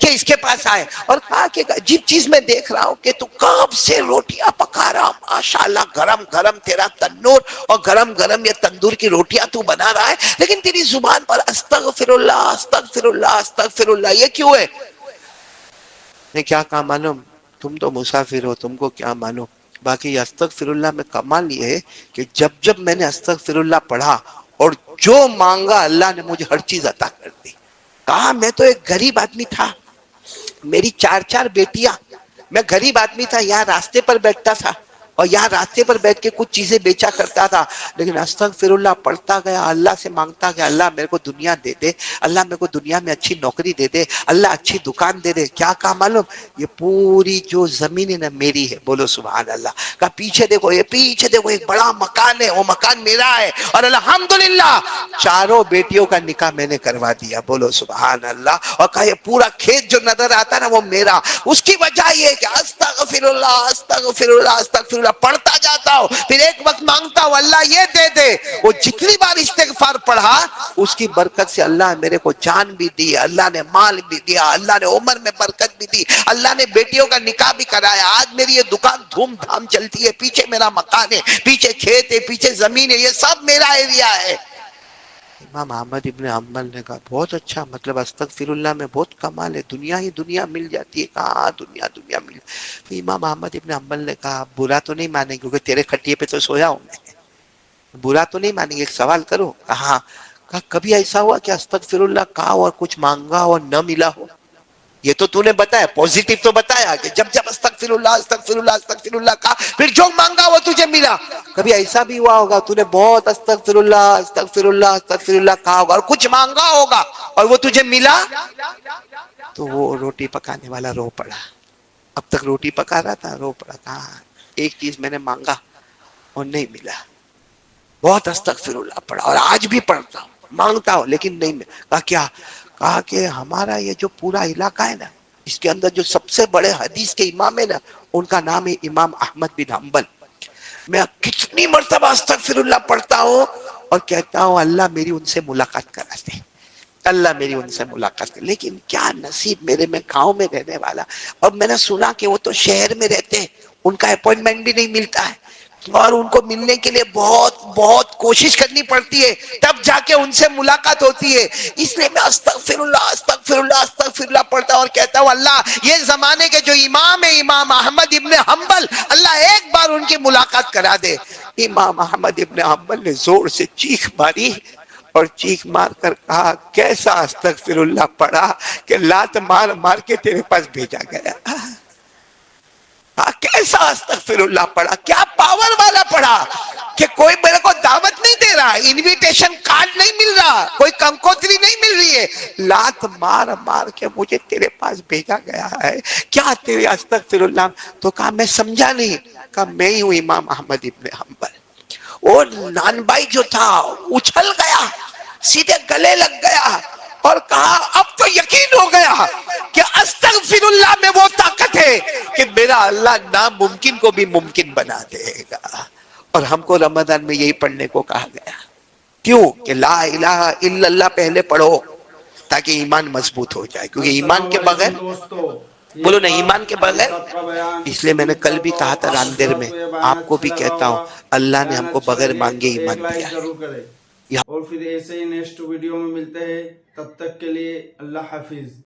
Speaker 1: کے اس کے پاس آئے اور کہا کہ عجیب چیز میں دیکھ رہا ہوں کہ تو کب سے روٹیاں پکا رہا، ماشاءاللہ گرم گرم تیرا تنور اور گرم گرم یہ تندور کی روٹیاں تو بنا رہا ہے، لیکن تیری زبان پر استغفر اللہ استغفر اللہ استغفر اللہ، یہ کیوں ہے؟ نے کیا کہا معلوم؟ تم تو مسافر ہو، تم کو کیا معلوم، باقی استغفر اللہ میں کمال یہ ہے کہ جب میں نے استغفر اللہ پڑھا اور جو مانگا اللہ نے مجھے ہر چیز عطا کر دی۔ کہا میں تو ایک غریب آدمی تھا، میری 4 بیٹیاں، میں غریب آدمی تھا، یہاں راستے پر بیٹھتا تھا اور یہاں راستے پر بیٹھ کے کچھ چیزیں بیچا کرتا تھا، لیکن استغفر اللہ پڑھتا گیا، اللہ سے مانگتا گیا، اللہ میرے کو دنیا دے دے، اللہ میرے کو دنیا میں اچھی نوکری دے دے، اللہ اچھی دکان دے دے۔ کیا کہا معلوم؟ یہ پوری جو زمین ہے نا میری ہے، بولو سبحان اللہ۔ کہا پیچھے دیکھو، یہ پیچھے دیکھو ایک بڑا مکان ہے، وہ مکان میرا ہے، اور الحمدللہ 4 بیٹیوں کا نکاح میں نے کروا دیا، بولو سبحان اللہ۔ اور کہا یہ پورا کھیت جو نظر آتا نا وہ میرا، اس کی وجہ یہ کہ استغفر اللہ استغفر اللہ استغفر اللہ پڑھتا جاتا ہوں، پھر ایک وقت مانگتا ہوں اللہ یہ دے دے۔ وہ جتنی بار استغفار پڑھا اس کی برکت سے اللہ میرے کو جان بھی دی، اللہ نے مال بھی دیا، اللہ نے عمر میں برکت بھی دی، اللہ نے بیٹیوں کا نکاح بھی کرایا، آج میری یہ دکان دھوم دھام چلتی ہے، پیچھے میرا مکان ہے، پیچھے کھیت ہے، پیچھے زمین ہے، یہ سب میرا ایریا ہے۔ امام احمد ابن حنبل نے کہا بہت اچھا، مطلب استغفر اللہ میں بہت کمال ہے، دنیا ہی دنیا مل جاتی ہے۔ کہاں دنیا دنیا مل؟ تو امام احمد ابن حنبل نے کہا برا تو نہیں مانیں، کیونکہ تیرے کھٹیے پہ تو سویا ہوں میں، برا تو نہیں مانیں گے، ایک سوال کرو؟ کہا کبھی ایسا ہوا کہ استغفر اللہ کہا اور کچھ مانگا اور نہ ملا ہو؟ یہ تو نے بتایا پوزیٹیو، تو بتایا کہ جب استغفر اللہ استغفر اللہ استغفر اللہ کہا پھر جو مانگا وہ تجھے ملا۔ کبھی ایسا بھی ہوا ہوگا تو نے بہت استغفر اللہ استغفر اللہ استغفر اللہ کہا ہوگا اور کچھ مانگا ہوگا اور وہ تجھے ملا؟ تو وہ روٹی پکانے والا رو پڑا، اب تک روٹی پکا رہا تھا، رو پڑا، کہا ایک چیز میں نے مانگا اور نہیں ملا، بہت استغفر اللہ پڑھا اور آج بھی پڑھتا ہوں، مانگتا ہوں لیکن نہیں ملا۔ کہا کیا؟ کہا کہ ہمارا یہ جو پورا علاقہ ہے نا، اس کے اندر جو سب سے بڑے حدیث کے امام ہے نا، ان کا نام ہے امام احمد بن حنبل۔ میں کتنی مرتبہ استغفر اللہ پڑھتا ہوں اور کہتا ہوں اللہ میری ان سے ملاقات کرا دے، اللہ میری ان سے ملاقات کرے، لیکن کیا نصیب میرے میں گاؤں میں رہنے والا، اور میں نے سنا کہ وہ تو شہر میں رہتے ہیں، ان کا اپوائنٹمنٹ بھی نہیں ملتا ہے اور ان کو ملنے کے لیے بہت کوشش کرنی پڑتی ہے، تب جا کے ان سے ملاقات ہوتی ہے۔ اس لیے میں استغفر اللہ استغفر اللہ استغفر اللہ پڑھتا ہوں اور کہتا ہوں اللہ یہ زمانے کے جو امام ہے امام احمد ابن حنبل، اللہ ایک بار ان کی ملاقات کرا دے۔ امام احمد ابن حنبل نے زور سے چیخ ماری اور چیخ مار کر کہا کیسا استغفر اللہ پڑھا کہ لات مار مار کے تیرے پاس بھیجا گیا، کیسا استغفر اللہ پڑھا، کیا پاور والا پڑھا کہ کوئی میرے کو دعوت نہیں دے رہا، انویٹیشن کارڈ نہیں مل رہا، کوئی کنکوتری نہیں مل رہی ہے، لات مار مار کے مجھے تیرے پاس بھیجا گیا ہے، کیا تیرے استغفر اللہ؟ تو کہا میں سمجھا نہیں، کہا میں ہی ہوں امام احمد ابن حنبل۔ اور نان بھائی جو تھا اچھل گیا، سیدھے گلے لگ گیا اور کہا اب تو یقین ہو گیا کہ استغفر اللہ میں وہ طاقت ہے کہ میرا اللہ ناممکن کو بھی ممکن بنا دے گا۔ اور ہم کو رمضان میں یہی پڑھنے کو کہا گیا، کیوں کہ لا الہ الا اللہ پہلے پڑھو تاکہ ایمان مضبوط ہو جائے، کیونکہ ایمان کے بغیر، بولو نا ایمان کے بغیر، اس لیے میں نے کل بھی کہا تھا راندیر میں، آپ کو بھی کہتا ہوں اللہ نے ہم کو بغیر مانگے ایمان دیا ہے۔
Speaker 2: اور پھر ایسے ہی نیکسٹ ویڈیو میں ملتے ہیں، تب تک کے لیے اللہ حافظ۔